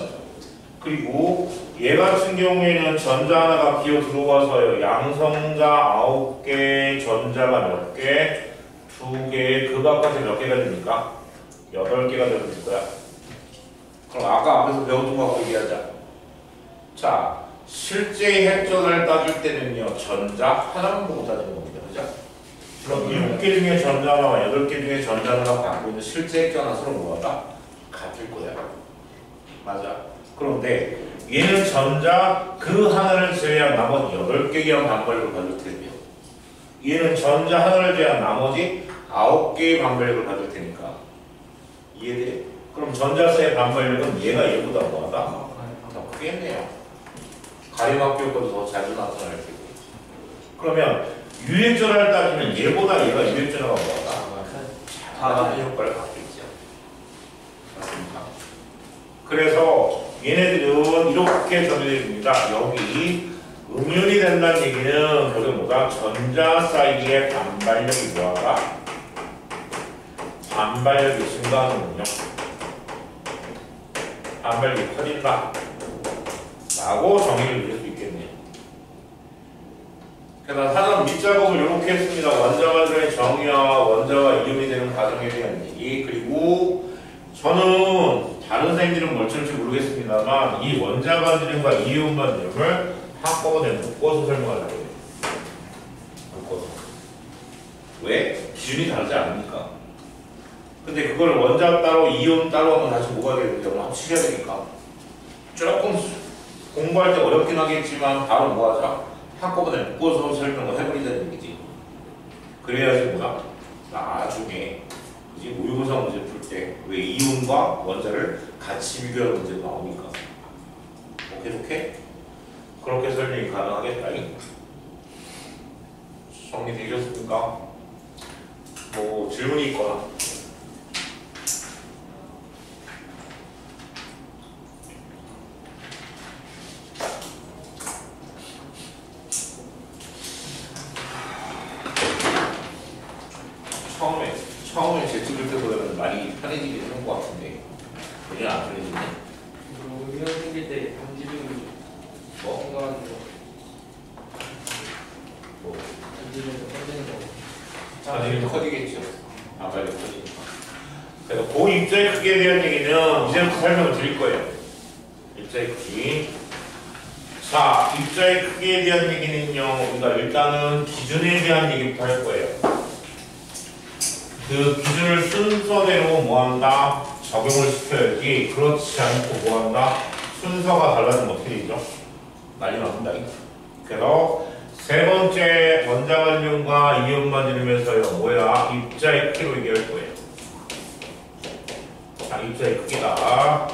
Speaker 1: 그리고 얘 같은 경우에는 전자 하나가 기어 들어와서요. 양성자 9개, 전자가 몇 개? 2개, 그 바깥에 몇 개가 됩니까? 8개가 되는 거야. 그럼 아까 앞에서 배웠던 거 갖고 얘기하자. 자, 실제 핵전을 따질 때는요. 전자 하나만 보고 따지는 겁니다. 그죠? 그럼 7개 중에 전자 하나와 8개 중에 전자 하나가 갖고 있는 실제 핵전은 서로 뭐하다? 같을 거야. 맞아. 그런데 얘는 전자 그 하나를 제외한 나머지 8개의 반발력을 가질 테고요. 얘는 전자 하나를 제외한 나머지 9개의 반발력을 가질 테니까. 이해돼? 그럼 전자수의 반발력은 얘보다 뭐하다? 더 크겠네요. 가림막 효과도 더 자주 나타날 테고. 그러면 유액전화를 따지면 얘보다 얘가 유액전화가 뭐하다? 작은 효과를 갖고 있죠. 맞습니까? 그래서 얘네들은 이렇게 정의됩니다. 여기 음연이 된다는 얘기는 그게 뭐다? 전자 사이의 반발력이 뭐하다? 반발력이 증가하는군요. 반발력이 커진다 라고 정의를 내릴 수 있겠네요. 그래서 사전 밑작업을 이렇게 했습니다. 원자관들의 정의와 원자가 이온이 되는 과정에 대한 얘기. 그리고 저는 다른 선생님들은 뭘지 모르겠습니다만 이 원자 반지름과 이온 반지름을 한꺼번에 묶어서 설명할 거예요. 묶어서. 왜? 기준이 다르지 않으니까. 근데 그걸 원자 따로 이온 따로 하면 다시 뭐가 되는지 오늘 합치셔야 되니까 조금 공부할 때 어렵긴 하겠지만 바로 뭐 하자? 한꺼번에 묶어서 설명을 해버리자는 얘기지. 그래야지 뭐야? 나중에 그지 모의고사 문제 풀 때 왜 이온과 원자를 같이 비교하는 문제가 나오니까. 오케이 오케이? 그렇게 설명이 가능하겠다. 정리되셨습니까? 뭐 질문이 있거나. 처음에 제 찍을 때보다는 많이 편해지긴 한 것 같은데 전혀 안 편해지네.
Speaker 3: 의견 생길 때 반지름이
Speaker 1: 뭐?
Speaker 3: 생각하는 거,
Speaker 1: 뭐?
Speaker 3: 반지름에서 꺼지는 거.
Speaker 1: 반지름이 커지겠죠. 안 빨리 커지니까. 그래서 그 입자의 크기에 대한 얘기는 이제부터 설명을 드릴 거예요. 입자의 크기. 자, 입자의 크기에 대한 얘기는요, 우리가 일단은 기준에 대한 얘기부터 할 거예요. 그 기준을 순서대로 뭐한다? 적용을 시켜야지. 그렇지 않고 뭐한다? 순서가 달라지면 어떻게 되죠? 난리 납니다. 그래서 세 번째 원자반지름과 이온반지름에서요 뭐야? 입자의 크기로 얘기할 거예요. 자, 입자의 크기다.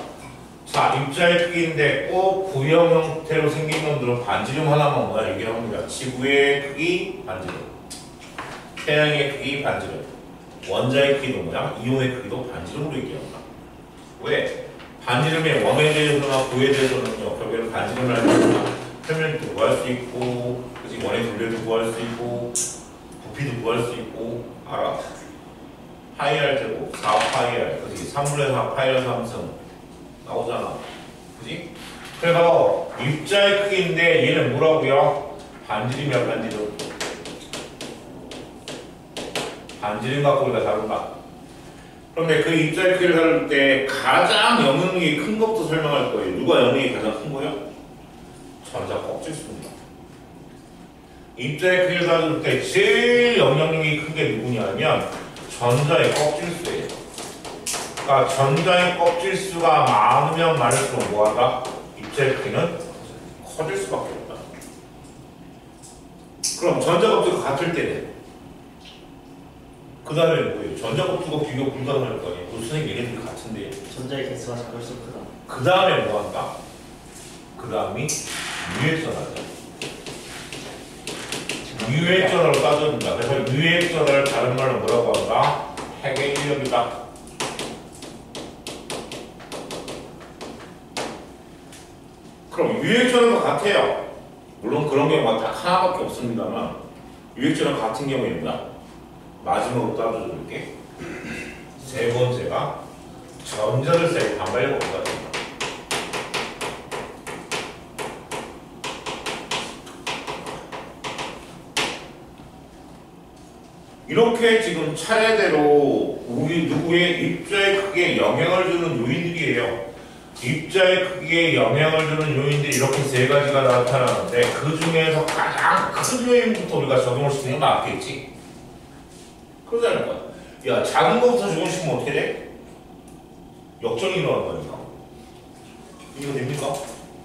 Speaker 1: 자, 입자의 크기인데 꼭 구형 형태로 생긴 놈들은 반지름 하나만 뭐야 얘기를 합니다. 지구의 크기 반지름, 태양의 크기 반지름, 원자의 크기도 뭐야? 이온의 크기도 반지름으로 얘기합니다. 왜? 반지름의 원에 대해서나 구에 대해서는요 결국에는 반지름을 알면 표면도 구할 수 있고, 그치? 원의 둘레도 구할 수 있고, 부피도 구할 수 있고, 알아? 파이알 제곱 4파이알, 그치? 3분의 4 파이알 3승 나오잖아, 그치? 그래서 입자의 크기인데 얘는 뭐라고요? 반지름이야, 반지름. 반지름 갖고 우리가 다룬다. 그런데 그 입자의 크기를 다룰 때 가장 영역이 큰 것부터 설명할 거예요. 누가 영역이 가장 큰 거예요? 전자 껍질수입니다. 입자의 크기를 다룰 때 제일 영향력이 큰 게 누구냐면 전자의 껍질수예요. 그러니까 전자의 껍질수가 많으면 많을수록 뭐하다? 입자의 크기는 커질 수밖에 없다. 그럼 전자 껍질과 같을 때는 그 다음에 뭐예요? 전자 껍질과 비교 불가능할 거 아니에요? 선생님 얘네들이 같은데
Speaker 2: 전자의 개수가 작을수록 크다.
Speaker 1: 그 다음에 뭐 한다? 그 다음이 유액전화죠. 유액전화로 따져준다. 그래서 유액전화를 다른 말로 뭐라고 한다? 핵의 인력이다. 그럼 유액전화가 같아요. 물론 그런 경우가 딱 하나밖에 없습니다만 유액전화 같은 경우입니다. 마지막으로 따져줄게. 세 번째가 전자들사의 반발력 없다. 이렇게 지금 차례대로 우리 누구의 입자의 크기에 영향을 주는 요인들이에요. 입자의 크기에 영향을 주는 요인들이 이렇게 세 가지가 나타나는데 그 중에서 가장 큰 요인부터 우리가 적용을 시키는 게 맞겠지. 그러지 않을까? 야, 작은 거부터 적용시키면 어떻게 돼? 역전이 일어나는 거니까. 이거 됩니까?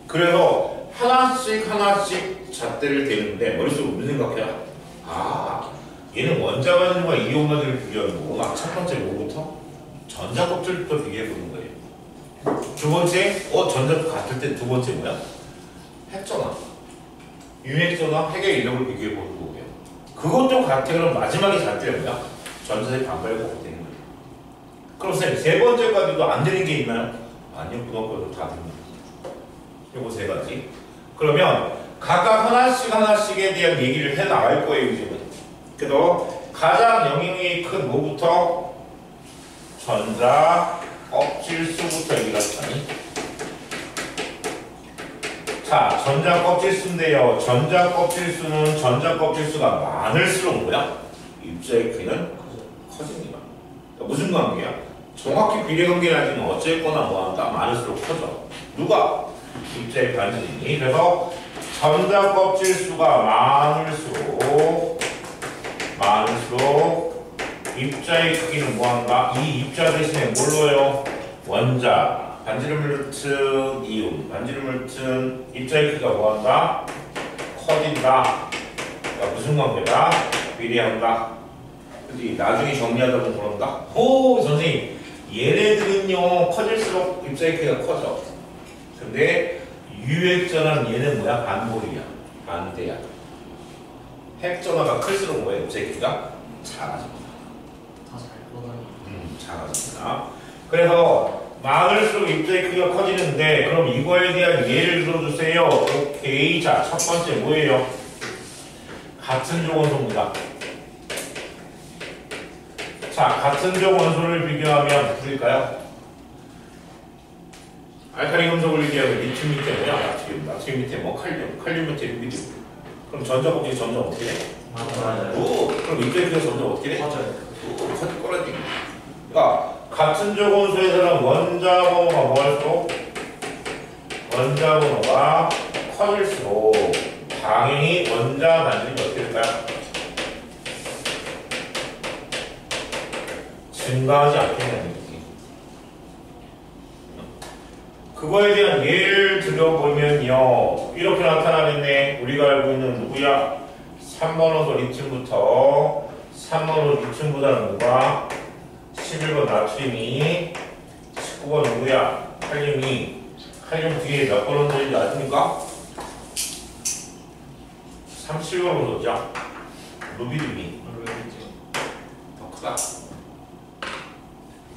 Speaker 1: 그래서 하나씩 잣대를 대는데 머릿속으로 무슨 생각해요? 아, 얘는 원자반지름과 이온반지름을 비교하는 거고, 첫 번째 뭐부터? 전자 껍질부터 비교해 보는 거예요. 두 번째, 전자도 같을 때 두 번째 뭐야? 핵전화. 유핵전화, 핵의 인력을 비교해 보는 거고요. 그것도 같아. 그럼 마지막에 잣대가 뭐야? 전자의 반발력이 되는 거예요. 그럼 선생님, 세 번째까지도 안 되는 게 있나요? 아니요, 그것까지도 다 됩니다. 요거 세 가지. 그러면 각각 하나씩에 대한 얘기를 해 나갈 거예요, 이제는. 그래서 가장 영향이 큰 뭐부터? 전자 껍질수부터 얘기를 하자니. 자, 전자 껍질수인데요. 전자 껍질수는 전자 껍질수가 많을수록 뭐야? 입자의 크기는 커집니다. 그러니까 무슨 관계야? 정확히 비례관계는 아니지만 어쨌거나 뭐한다? 많을수록 커져. 누가? 입자의 반지름이. 그래서 전자 껍질수가 많을수록 입자의 크기는 뭐한다? 이 입자 대신에 뭘로요? 원자, 반지름을 튼 이온, 반지름을 튼 입자의 크기가 뭐한다? 커진다. 그러니까 무슨 관계다? 비례한다. 그지? 나중에 정리하다 보면 그런가? 오 선생님 얘네들은요 커질수록 입자의 크기가 커져. 근데 유액전화는 얘는 뭐야? 반볼이야. 반대야. 핵전화가 클수록 뭐야? 입자의 크기가 작아집니다.
Speaker 2: 다잘 보다니.
Speaker 1: 작아집니다. 그래서 많을수록 입자의 크기가 커지는데 그럼 이거에 대한 예를 들어주세요. 오케이. 자, 첫 번째 뭐예요? 같은 종 원소입니다. 자, 같은 종 원소를 비교하면 누구일까요? 알칼리 금속을 비교하면 리튬 밑에 뭐야? 나트륨 밑에 뭐 칼륨 밑에 리튬. 그럼 전자 곱径이 점점 어떻게 돼?
Speaker 2: 맞아요.
Speaker 1: 오, 그럼 입자의 크기가 점점 어떻게 돼?
Speaker 2: 맞아요.
Speaker 1: 커질 거라니. 그러니까 같은 종 원소에서는 원자 번호가 뭐할수록 원자 번호가 커질수록 당연히 원자 반지름이 어떻게 될까요? 증가하지 않겠냐는 얘기. 그거에 대한 예를 들어보면요 이렇게 나타나겠네. 우리가 알고 있는 누구야? 3번 원소 리튬부터 3번 원소 리튬보다는 누가? 11번 나트륨이 19번 누구야? 칼륨이. 칼륨 뒤에 몇 번 원소인지 아십니까? 37번 원소죠. 루비륨이 더 크다.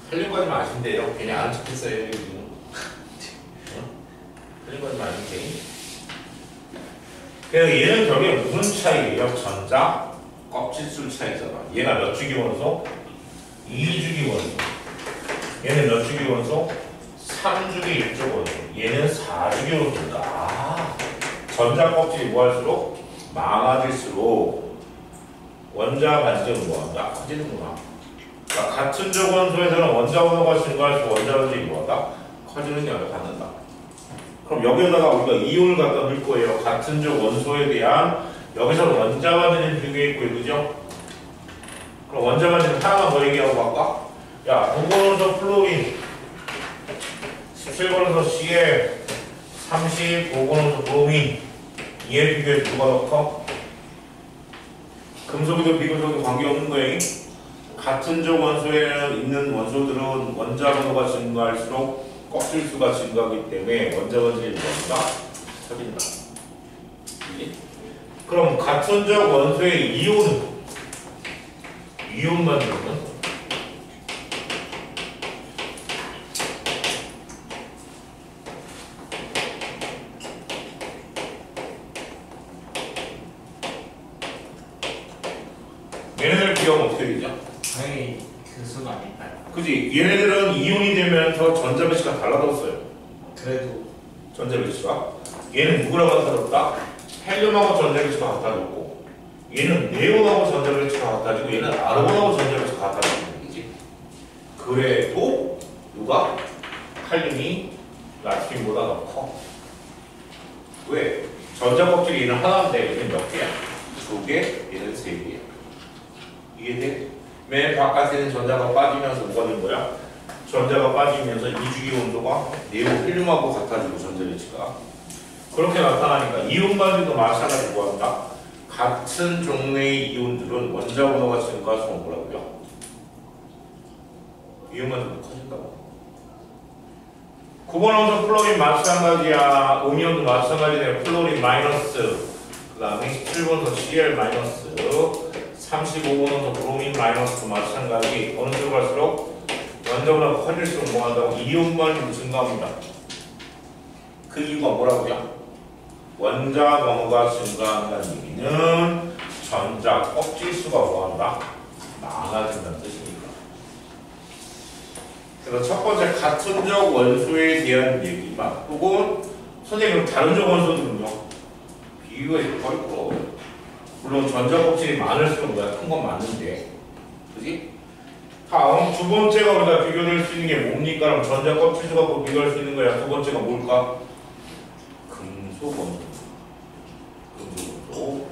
Speaker 1: 칼륨까지만 아신대요. 괜히 아는 척 했어요 지금. 칼륨까지만 아신대. 그래서 얘는 결국에 무슨 차이예요? 전자 껍질수 차이잖아. 얘가 몇 주기 원소? 2주기 원소. 얘는 몇 주기 원소? 3주기 1조 원소. 얘는 4주기 원소다. 아, 전자 껍질이 뭐할수록? 많아질수록 원자 반지름은 뭐한다? 커지는구나. 그러니까 같은 종 원소에서는 원자 번호가 증가할수록 원자 반지름이 뭐한다? 커지는 게 아니라 받는다. 그럼 여기에다가 우리가 이온을 갖다 넣을 거예요. 같은 종 원소에 대한 여기서는 원자 반지름 비교했고요, 그죠? 그럼 원자 반지름 하나만 더 얘기하고 갈까? 야, 9번 원소 플로린, 17번 원소 CL, 35번 원소 브로민. 얘 비교해 누가 더 커? 금속이든 비금속이든 관계없는 거예요. 같은 종 원소에 있는 원소들은 원자 번호가 증가할수록 껍질수가 증가하기 때문에 원자 반지름이 뭐한다? 커진다. 그럼 같은 종 원소의 이온은? 이온 반지름은? 얘네들 비교하면 어떻게 되죠?
Speaker 2: 당연히 그 수가 아닐까요?
Speaker 1: 그지? 얘네들은 이온이 되면서 전자 배치가 달라졌어요.
Speaker 2: 그래도
Speaker 1: 전자 배치가. 얘는 누구랑 같아졌다? 헬륨하고 전자 배치가 같아졌고, 얘는 네온하고 전자 배치가 같아지고, 얘는 아르곤하고 전자 배치가 같아지는 얘기지. 그래도 누가? 칼륨이 나트륨보다 더 커. 왜? 전자 껍질이 얘는 하나인데 얘는 몇 개야? 2개, 얘는 3개야. 이해돼? 맨 바깥에는 전자가 빠지면서 뭐가 된 거야? 전자가 빠지면서 이주기 온도가 네온 헬륨하고 같아지고 전자 배치가 그렇게 나타나니까 이온 반지름도 마찬가지로 뭐한다? 같은 종류의 이온들은 원자 번호가 증가할수록 뭐라고요? 이온 반지름도 커진다고. 9번 원소 플로린 마찬가지야. 음이온도 마찬가지네. 플로린 마이너스, 그 다음에 17번소 Cl 마이너스, 35번은 브로민 마이너스도 마찬가지. 어느 쪽으로 갈수록 원자보다 커질수록 뭐한다고? 이온반지름이 증가합니다. 그 이유가 뭐라고요? 원자 번호가 증가한다는 얘기는 전자 껍질수가 뭐한다? 많아진다는 뜻이니까. 그래서 첫 번째 같은 종 원소에 대한 얘기만. 혹은 선생님 다른 종 원소들은요? 비교가 있고 물론 전자 껍질이 많을수록 큰 건 맞는데, 그지? 다음 두 번째가 우리가 비교될 수 있는 게 뭡니까? 그럼 전자 껍질수 갖고 비교할 수 있는 거야. 두 번째가 뭘까? 금속 원소. 금속 원소.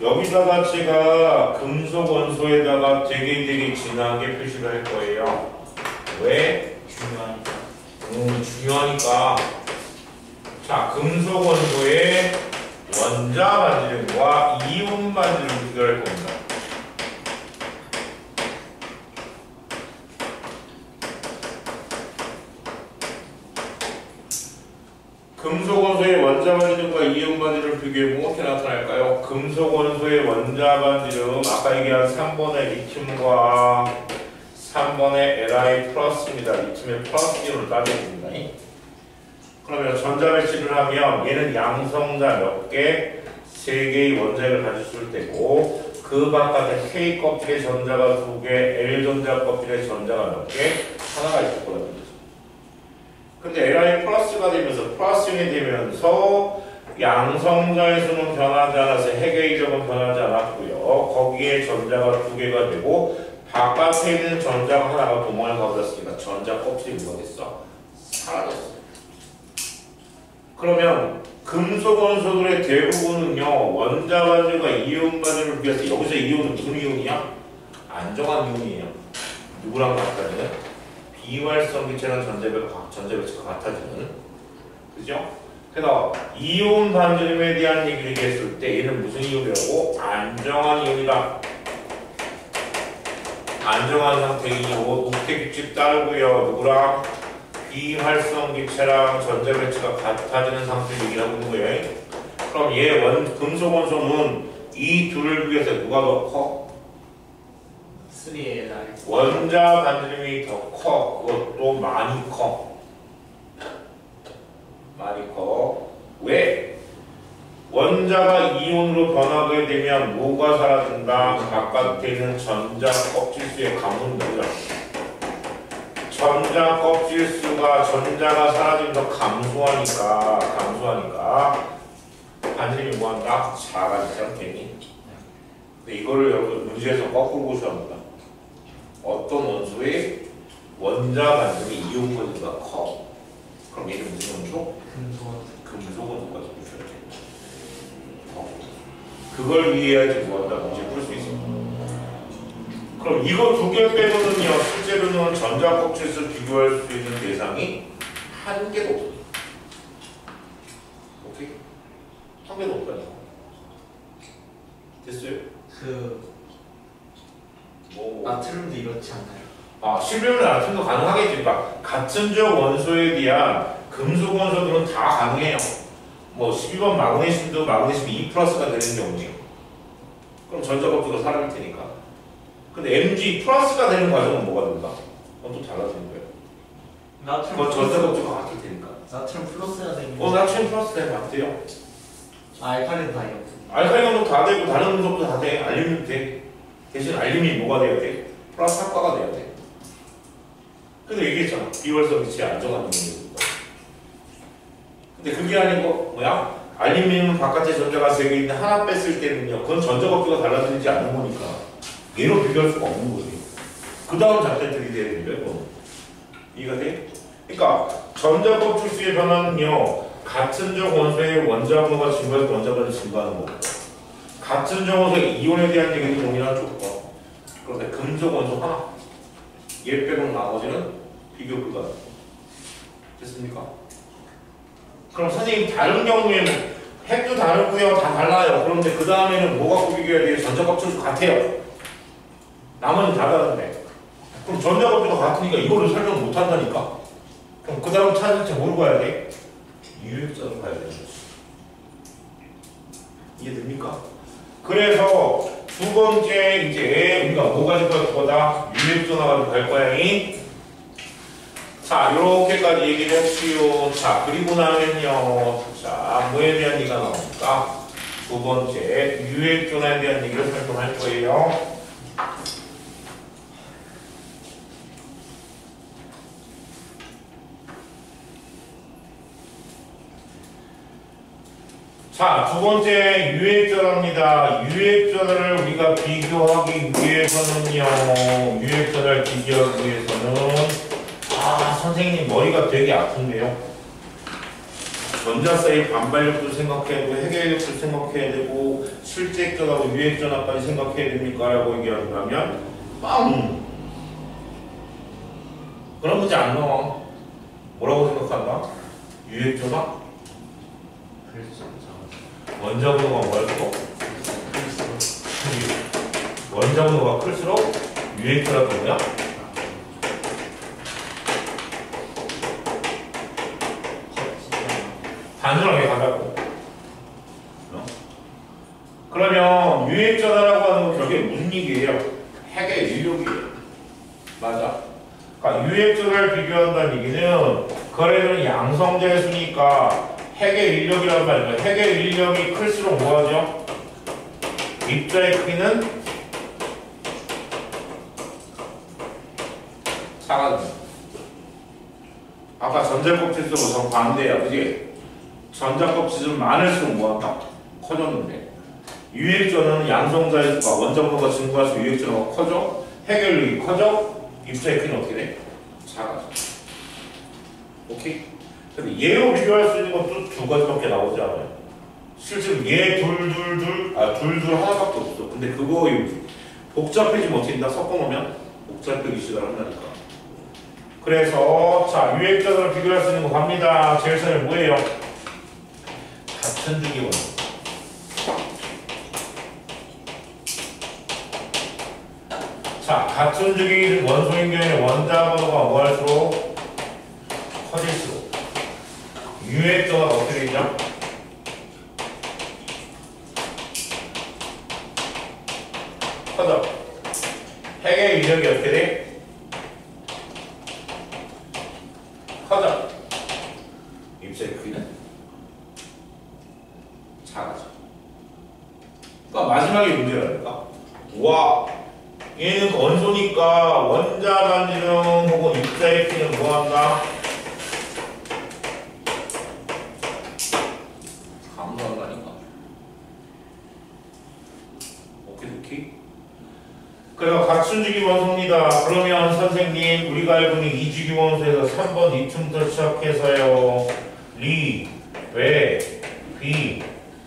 Speaker 1: 여기다가 제가 금속 원소에다가 되게 진하게 표시를 할 거예요. 왜?
Speaker 2: 중요하니까.
Speaker 1: 중요하니까. 자, 금속 원소의 원자 반지름과 이온 반지름을 비교할 겁니다. 금속 원소의 원자 반지름과 이온 반지름 비교해보면 어떻게 나타날까요? 금속 원소의 원자 반지름 아까 얘기한 3번의 리튬과 3번의 Li 플러스입니다. 리튬의 플러스 이온을 따져줍니다. 그러면 전자 배치를 하면 얘는 양성자 몇 개? 3개의 원자를 가졌을 때고 그 바깥에 K 껍질의 전자가 2개, L 전자 껍질의 전자가 몇 개? 하나가 있을 거거든요. 근데 Li 플러스가 되면서 플러스이 되면서 양성자의 수는 변하지 않아서 핵의 이력은 변하지 않았고요. 거기에 전자가 2개가 되고 바깥에 있는 전자가 하나가 도망을 가버렸으니까 전자 껍질이 뭐가 됐어? 사라졌어. 그러면 금속 원소들의 대부분은요 원자 반지름과 이온 반지름을 비해서 여기서 이온은 무슨 이온이야? 안정한 이온이에요. 누구랑 같다는? 비활성 기체랑 전자 배치가 같아지는, 그죠? 그래서 이온 반지름에 대한 얘기를 얘기했을 때 얘는 무슨 이온이라고? 안정한 이온이다. 안정한 상태의 이온, 옥텟 규칙 따르고요. 누구랑? 비활성 기체랑 전자 배치가 같아지는 상태를 얘기하고 있는 거예요. 그럼 얘 금속 원소는 이 둘을 비해서 누가 더 커?
Speaker 2: 3Li
Speaker 1: 원자 반지름이 더 커. 그것도 많이 커. 많이 커. 왜? 원자가 이온으로 변하게 되면 뭐가 사라진다? 바깥에 있는 전자 껍질수의 감소입니다. 전자 껍질수가 전자가 사라지면서 감소하니까 반지름이 뭐한다? 작아지지 않겠니? 근데 이거를 여러분 문제에서 거꾸로 보셔야 합니다. 어떤 원소의 원자 반지름이 이온 반지름보다 커. 그럼 얘는 무슨 원소? 금속 원소까지 보셔야 돼요. 그걸 이해해야지 뭐한다 문제 풀 수 있습니다. 그럼 이거 2개 빼고는요 실제로는 전자 껍질수 비교할 수 있는 대상이 한 개도 없어요. 오케이? 한 개도 없다니까. 됐어요?
Speaker 2: 나트륨도 이렇지 않나요?
Speaker 1: 실비율은 나트륨도 가능하겠지. 그러니까 같은 적 원소에 대한 금속 원소들은 다 가능해요. 뭐 12번 마그네슘도 마그네슘 2 플러스가 되는 경우에요. 그럼 전자 껍질가 사라질 테니까. 근데 Mg 플러스가 되는 과정은 뭐가 된다? 그건 또 달라지는 거예요. 그건 전자 껍질과 같을 테니까.
Speaker 2: 나트륨 플러스가 되는
Speaker 1: 나트륨 플러스 되면 안 돼요.
Speaker 2: 알칼리는 다이어.
Speaker 1: 알칼리는 다 되고 다른 금속도 다 돼. 알루미늄도 돼. 대신 알루미늄이 뭐가 돼야 돼? 플러스 합과가 돼야 돼. 근데 얘기했잖아. 비활성 기체 안정한 이온이. 근데 그게 아니고 뭐야? 알루미늄은 바깥에 전자가 3개 있는데 하나 뺐을 때는요. 그건 전자 껍질가 달라지지 않는 거니까 얘로 비교할 수가 없는 거지. 그 다음 장단점이 돼야 되는 거예요. 이해가 돼? 그러니까 전자 껍질수의 변화는요. 같은 적 원소의 원자 분모가 증가해서 원자 분모가 증가하는 거고 같은 적 원소의 이온에 대한 얘기는 동일한 조건. 그런데 금속 원소 하나 얘 빼고는 나머지는 비교 불가능. 됐습니까? 그럼 선생님 다른 경우에는 핵도 다르고요. 다 달라요. 그런데 그 다음에는 뭐 갖고 비교해야 돼요? 전자 껍질도 같아요. 나머지는 다 다른데. 그럼 전자 껍질도 같으니까 이거를 설명 못 한다니까? 그럼 그 다음 찾을 때 뭘 봐야 돼? 유효점을 봐야 되는 거지. 이해됩니까? 그래서 두 번째 이제 우리가 뭐 가지고 갈 거다? 유효점 나가지고 갈 거야. 자, 요렇게까지 얘기를 했지요. 자, 그리고 나면요. 자, 뭐에 대한 얘기가 나옵니까? 두 번째, 유액전화에 대한 얘기를 설명할 거예요. 자, 두 번째 유액전화입니다. 유액전화를 우리가 비교하기 위해서는요. 유액전화를 비교하기 위해서는 선생님 머리가 되게 아픈데요. 전자사의 반발력도 생각해야 되고 해결력도 생각해야 되고 실제전하고 유액전화까지 생각해야 됩니까? 라고 얘기한다면 그런 문제 안 나와. 뭐라고 생각한다? 유액전화? 원자번호가 뭐였고? 원자번호가 클수록 유액전화가 뭐야? 무슨 얘기예요? 핵의 인력이에요. 맞아. 그러니까 유액전을 비교한다는 얘기는 거래는 양성자의 수니까 핵의 인력이란 말이에요. 핵의 인력이 클수록 뭐하죠? 입자의 크기는 작아집니다. 아까 전자법 질서가 정반대야, 그지? 전자법 질서는 많을수록 뭐한다? 커졌는데 유액전은 양성자의 수가 원점수가 증가할수록 유액전화가 커져, 핵의 인력이 커져, 입자의 크기는 어떻게 돼? 작아져. 오케이? 근데 얘로 비교할 수 있는 것도 두 가지밖에 나오지 않아요. 실제로 얘 둘 하나밖에 없어. 근데 그거 복잡해지면 어떻게 된다? 섞어놓으면 복잡해지기 시작을 한다니까. 그래서 자 유액전으로 비교할 수 있는 거 갑니다. 제일 처음에 뭐예요? 같은 주기원. 자 같은 주기 원소인 경우에 원자 번호가 뭐 할수록 커질수록 유액전화가 어떻게 되죠? 커져. 핵의 위력이 어떻게 돼? 커져. 입자의 크기는 작아져. 그러니까 마지막에 문제라니까. 와, 얘는 원소니까 원자 반지름 혹은 입자의 크기는 뭐한다? 감소한다니까. 오케이. 그래서 같은주기 원소입니다. 그러면 선생님 우리가 알고 있는 이주기 원소에서 3번 이틈부터 시작해서요 리, 웨, 비,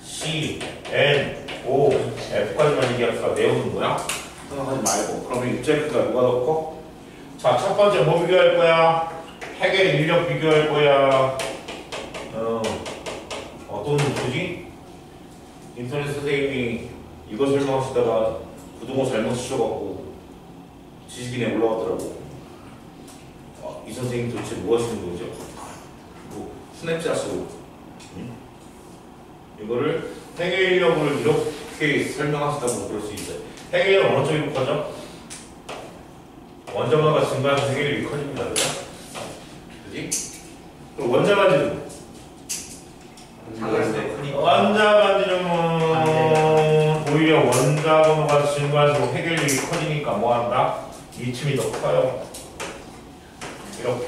Speaker 1: 시, 엔, 오, F까지만 얘기합시다. 내우는 거야? 생각하지 말고. 그러면 입자의 크기가 누가 더 커? 자, 첫 번째 뭐 비교할 거야? 핵의 인력 비교할 거야. 어떤 누구지? 인터넷 선생님이 이거 설명하시다가 부동호 잘못 쓰셔갖고 지식인에 올라왔더라고. 이 선생님 도대체 뭐 하시는 거죠? 뭐 스냅샷으로 이거를 핵의 인력을 이렇게 설명하시다고 그럴 수 있어요. 핵의 인력 어느 쪽이 커져? 원자마가 증가하면 핵의 인력이 커집니다. 그죠? 그지? 그리고 원자 반지름 원자 반지름은 오히려 원자 번호가 증가할수록 핵의 인력이 커지니까 뭐한다? 이침이 더 커요. 이렇게.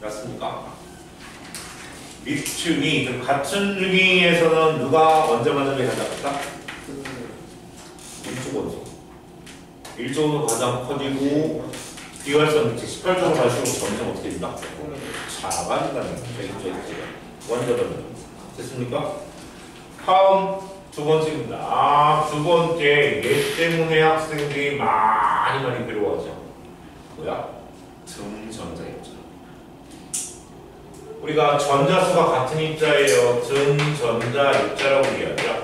Speaker 1: 맞습니까? 밑층이 같은 주기에서는 누가 원자 반지름이 가장 크다? 일조 원소. 일조 원소 가장 커지고 비활성 밑에 18쪽으로 갈수록 점점 어떻게 된다? 작아진다는 거죠. 원자 반지름. 됐습니까? 다음 두 번째입니다. 두 번째 얘 때문에 학생들이 많이 괴로워하죠. 뭐야? 등전자 입자. 우리가 전자수가 같은 입자예요. 등전자 입자라고 얘기하죠.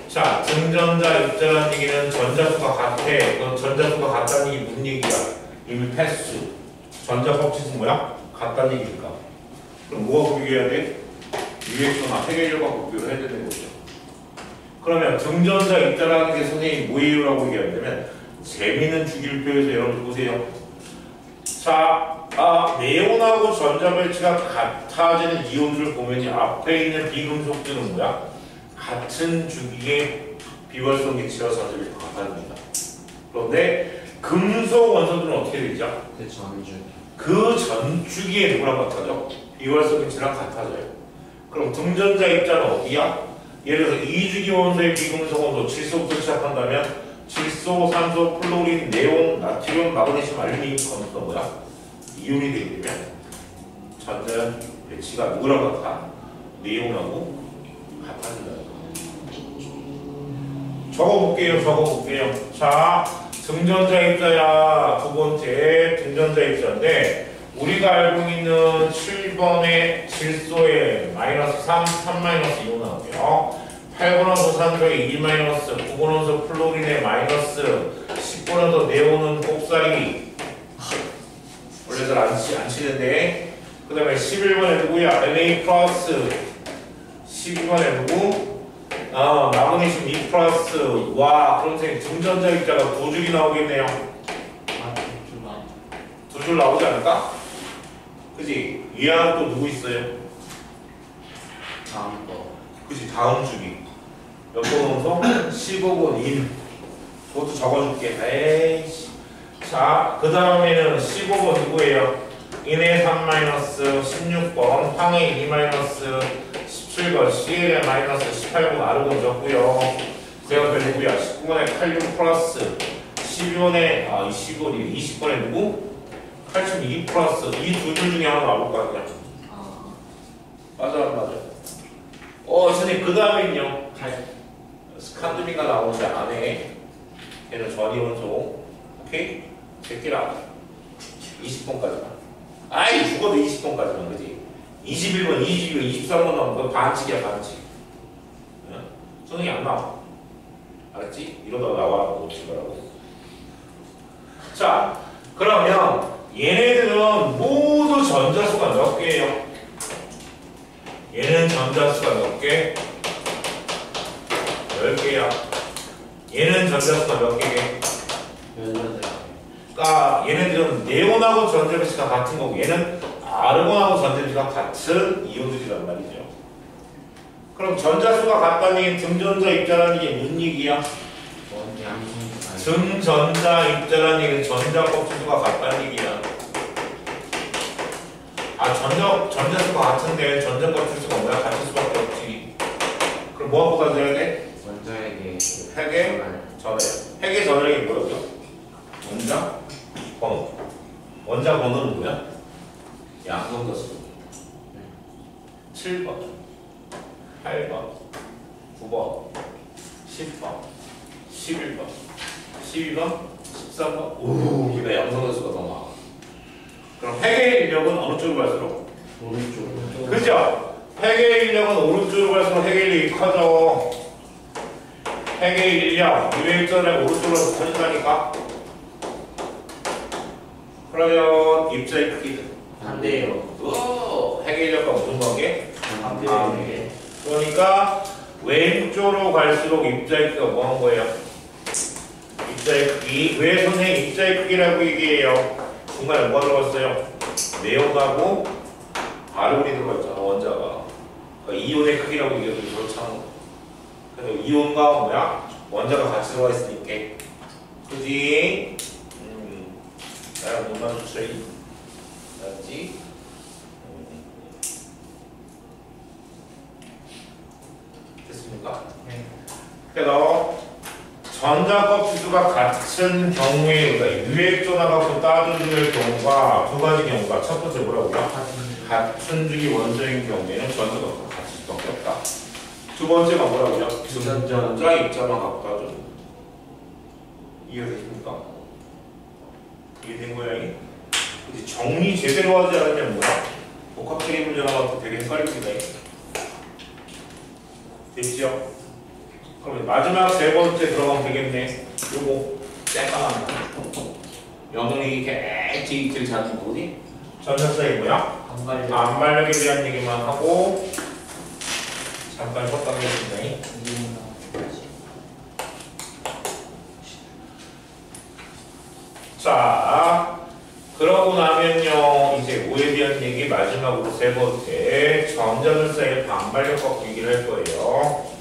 Speaker 1: 자, 등전자 입자라는 얘기는 전자수가 같아. 그럼 전자수가 같다는 얘기 무슨 얘기야? 이미 패스. 전자법 질서 뭐야? 같다는 얘기니까. 그럼 뭐하고 비교해야 돼? 유액수나 핵연료하고 비교를 해야 되는 거죠. 그러면 등전자 입자라는 게 선생님이 뭐예요라고 얘기하냐면 재미있는 주기율표에서 여러분 보세요. 자, 네온하고 전자배치가 같아지는 이온들을 보면 이 앞에 있는 비금속들은 뭐야? 같은 주기의 비활성 개체와 전자배치가 같아집니다. 그런데 금속 원소들은 어떻게 되죠? 그 전주기에 누구랑 같아져? 비활성 개체랑 같아져요. 그럼 등전자 입자는 어디야? 예를 들어서 2주기 원소의 비금속 원소 질소부터 시작한다면 질소, 산소, 플로린, 네온, 나트륨, 마그네슘, 알루미늄, 검수가 뭐야? 이온이 되게 되면 전자 배치가 누구랑 같아? 네온하고 같아진다는 거. 적어볼게요. 자, 등전자 입자야. 두 번째 등전자 입자인데 우리가 알고 있는 7번의 질소에 마이너스 3 마이너스 2로 나오고요. 8번 원소 산소에 2 마이너스, 9번 원소 플로린에 마이너스, 10번 원소 네온은 곱살이 원래 잘 안 치는데 그 다음에 11번에 누구야? Na 플러스, 12번에 누구? 마그네슘 2 플러스. 와, 그럼 선생님 등전자 입자가 두 줄이 나오겠네요. 두 줄 나오지 않을까? 그지? 위안 또 누구 있어요?
Speaker 3: 다음 거.
Speaker 1: 그지? 다음 주기. 몇 번 넣어서? 15번 인. 그것도 적어줄게. 에이씨. 자, 그 다음에는 15번 누구예요? 인의 3 마이너스 16번, 황의 2 마이너스 17번, CL의 마이너스 18번 아르곤 적고요. 제가 누구야? 19번에 칼륨 플러스, 12번에 15번이 20번에 누구? 칼슘 2 플러스. 이 두 줄 중에 하나 나올 거 아니야? 맞아, 맞아. 선생님 그 다음에는요. 스칸드미가 나오는데 안에 얘는 전이온소. 오케이? 제끼라. 20번까지만. 아이 죽어도 20번까지만. 그지? 21번, 22번, 23번 나오면 그거 반칙이야 반칙. 응? 선생님 안 나와. 알았지? 이러다가 나와라고 놓치더라고. 자, 그러면 얘네들은 모두 전자수가 몇 개예요? 얘는 전자수가 몇 개? 10개야. 얘는 전자수가 몇 개게?
Speaker 3: 18개.
Speaker 1: 그러니까 얘네들은 네온하고 전자배치가 같은 거고 얘는 아르곤하고 전자배치가 같은 이온들이란 말이죠. 그럼 전자수가 같다는 얘기는 등전자 입자라는 얘기 무슨 얘기야? 등전자 입자라는 얘기는 전자 껍질수가 같다는 얘기야. 전자수가 같은데 전자 껍질수가 뭐야? 같을 수밖에 없지. 그럼 뭐하고 가져야 돼?
Speaker 3: 원자에게
Speaker 1: 핵의 전해. 핵의 전해이 뭐였죠? 원자 번호. 원자 번호는 뭐야? 양성자수. 7번, 8번, 9번, 10번, 11번, 12번, 13번. 오, 이거 양성자수가 더 많아. 그럼 핵의 인력은 어느 쪽으로 갈수록?
Speaker 3: 오른쪽.
Speaker 1: 그죠? 핵의 인력은 오른쪽으로 갈수록 핵의 인력이 커져. 핵의 인력, 유해전에 오른쪽으로 커진다니까? 그러면 입자의 크기는?
Speaker 3: 반대요.
Speaker 1: 핵의 인력과 무슨 관계?
Speaker 3: 반대요.
Speaker 1: 그러니까 왼쪽으로 갈수록 입자의 크기가 뭐 한 거예요? 입자의 크기. 왜 선생님 입자의 크기라고 얘기해요? 중간에 뭐가 들어갔어요? 네온하고 아르곤이 들어갔잖아 원자가. 그러니까 이온의 크기라고 얘기해도 그렇잖아. 그래서 이온과 뭐야? 원자가 같이 들어가 있으니까. 그지? 나랑 못 맞추지. 알았지? 됐습니까?
Speaker 3: 네.
Speaker 1: 그래서 전자껍질수가 같은 경우에 그러니까 유액전화 갖고 따져줄 경우가 두 가지 경우가 첫 번째 뭐라고요? 같은 주기 원자인 경우에는 전자가 같을 수밖에 없다. 두 번째가 뭐라고요? 전자 입자만 갖고 따져줘. 이해되십니까? 이해된 거야? 근데 정리 제대로 하지 않으면 뭐야? 복합체계 문제 나와서 되게 헷갈립니다. 됐죠? 그러면 마지막 세 번째 들어가면 되겠네. 요거 쬐까만 영역이 개찍찍 자는 거니? 전자사이 뭐야? 반발력에 대한 얘기만 하고 잠깐 첫 단계입니다. 자, 그러고 나면요 이제 뭐에 대한 얘기 마지막으로 세 번째 전자들 사이의 반발력 갖고 얘기를 할 거예요.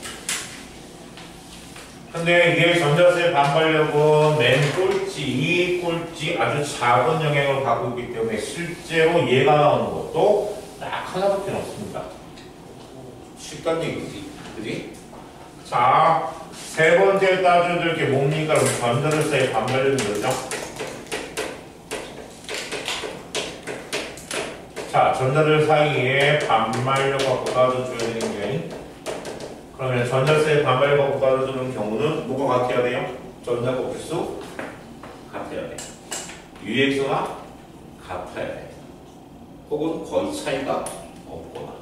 Speaker 1: 근데 이게 전자수의 반발력은 맨 꼴찌, 꼴찌 아주 작은 영향을 갖고 있기 때문에 실제로 얘가 나오는 것도 딱 하나밖에 없습니다. 쉽단 얘기지, 그지? 자, 세 번째 따져줄 게 뭡니까? 그럼 전자들 사이의 반발력이 뭐죠? 자, 전자들 사이에 반발력 갖고 따져줘야 되는 게 그러면 전자수의 반발력 갖고 따져주는 경우는 뭐가 같아야 돼요? 전자 곱수 같아야 돼. 유액수나 같아야 돼. 혹은 거의 차이가 없거나.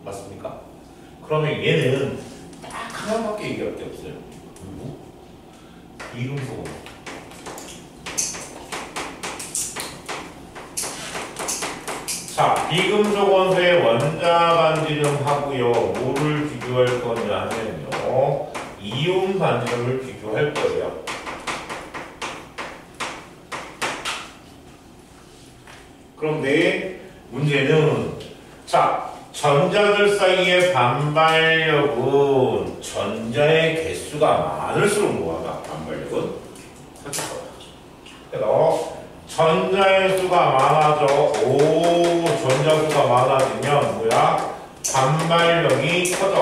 Speaker 1: 맞습니까? 그러면 얘는 딱 하나밖에 얘기할 게 없어요. 그리고 이름소금. 자, 비금속 원소의 원자 반지름하고요. 뭐를 비교할 거냐면요. 이온 반지름을 비교할 거예요. 그런데 문제는 자, 전자들 사이의 반발력은 전자의 개수가 많을수록 뭐하다? 반발력은 커질 거야. 그래서 전자의 수가 많아져. 전자 수가 많아지면 뭐야? 반발력이 커져.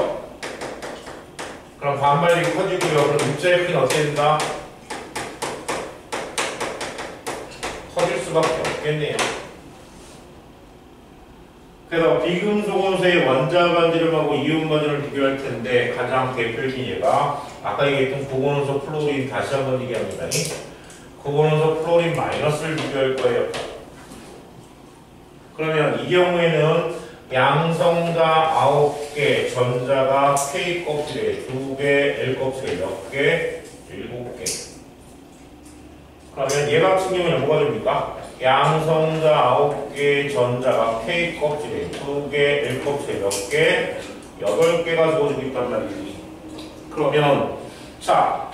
Speaker 1: 그럼 반발력이 커지고요. 그럼 입자의 크기는 어떻게 된다? 커질 수밖에 없겠네요. 그래서 비금속 원소의 원자 반지름하고 이온 반지름을 비교할 텐데 가장 대표적인 예가 아까 얘기했던 고온원소 플로린 다시 한번 얘기합니다. 고온원소 플로린 마이너스를 비교할 거예요. 그러면 이 경우에는 양성자 9개, 전자가 K 껍질에 2개, L 껍질에 몇 개? 7개. 그러면 얘 같은 경우에는 뭐가 됩니까? 양성자 9개, 전자가 K 껍질에 2개, L 껍질에 몇 개? 8개가 주어지고 있단 말이지. 그러면 자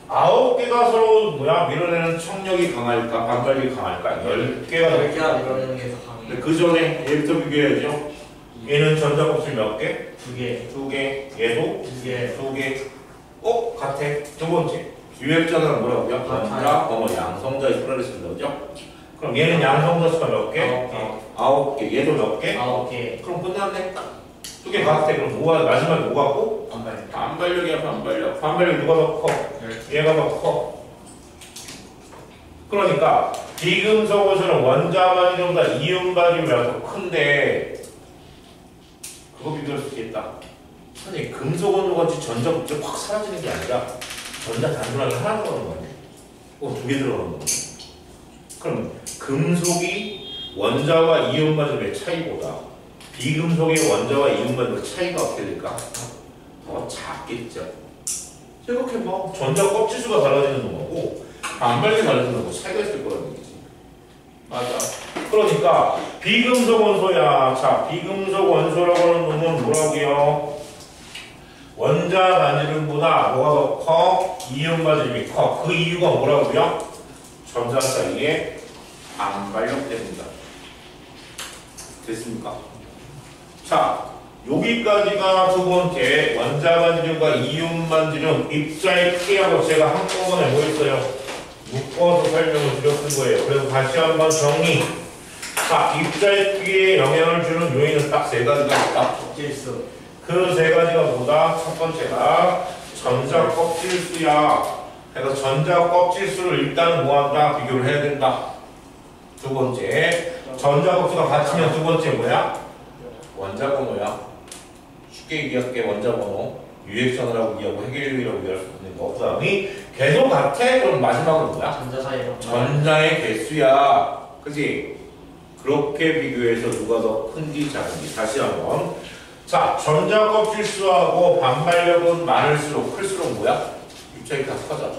Speaker 1: 9개가 서로 밀어내는 청력이 강할까? 반발력이 강할까? 10개가 더
Speaker 2: 10개가 밀어내는 게 더 강해.
Speaker 1: 그 전에 얘부터 비교해야죠. 얘는 전자 껍질 몇 개?
Speaker 2: 2개.
Speaker 1: 2개. 얘도?
Speaker 2: 2개.
Speaker 1: 2개. 같아. 두 번째. 유액전화는 뭐라고요? 전자, 양성자의 수를 쓴다, 그죠? 그럼 얘는 양성자 수가 몇 개? 9개. 얘도 몇 개?
Speaker 2: 9개.
Speaker 1: 그럼 끝났네. 2개 같아. 그럼 마지막에 뭐 같고?
Speaker 2: 반발력.
Speaker 1: 반발력이야, 반발력. 반발력이 누가 더 커? 얘가 더 커. 그러니까 비금속 원소는 원자 반지름보다 이온 반지름이 더 큰데 그거 비교할 수 있겠다. 아니 금속 원소 같이 전자 껍질 확 사라지는 게 아니라 전자 단순하게 하나 들어가는 거네. 2개 들어가는 거네. 그럼 금속이 원자와 이온 반지름의 차이보다 비금속의 원자와 이온 반지름의 차이가 어떻게 될까? 더 작겠죠. 생각해봐. 전자 껍질 수가 달라지는 거고 반발력이 달라지는 거고 차이가 있을 거라는 얘기지. 맞아. 그러니까 비금속 원소야. 자, 비금속 원소라고 하는 놈은 뭐라고요? 원자 반지름보다 뭐가 더 커? 이온 반지름이 커. 그 이유가 뭐라고요? 전자 사이에 반발력 때문이다. 됐습니까? 자, 여기까지가 두 번째 원자 반지름과 이온 반지름 입자의 크기하고 제가 한꺼번에 뭐 했어요? 묶어서 설명을 드렸던 거예요. 그래서 다시 한번 정리. 자, 입자의 크기에 영향을 주는 요인은 딱 세 가지가 있다.
Speaker 2: 질수.
Speaker 1: 그 세 가지가 뭐다? 첫 번째가 전자 껍질 수야. 그래서 전자 껍질 수를 일단 뭐한다? 비교를 해야 된다. 두 번째, 전자 껍질과 같으면 두 번째 뭐야? 원자 번호야. 쉽게 얘기할게. 원자 번호. 유액전화라고 얘기하고 해결력이라고 얘기할 수 있는 거. 그 다음이 계속 같아? 그럼 마지막은 뭐야?
Speaker 2: 전자 사이로.
Speaker 1: 전자의 개수야. 그치? 그렇게 비교해서 누가 더 큰지 작은지 다시 한번. 자, 전자 껍질 수하고 반발력은 많을수록 클수록 뭐야? 입자의 다 커져.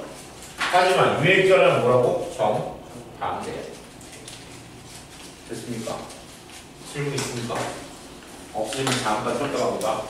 Speaker 1: 하지만 유액전화는 뭐라고? 정반대. 됐습니까? 질문 있습니까? 없으면 잠깐 쳤다가 보자.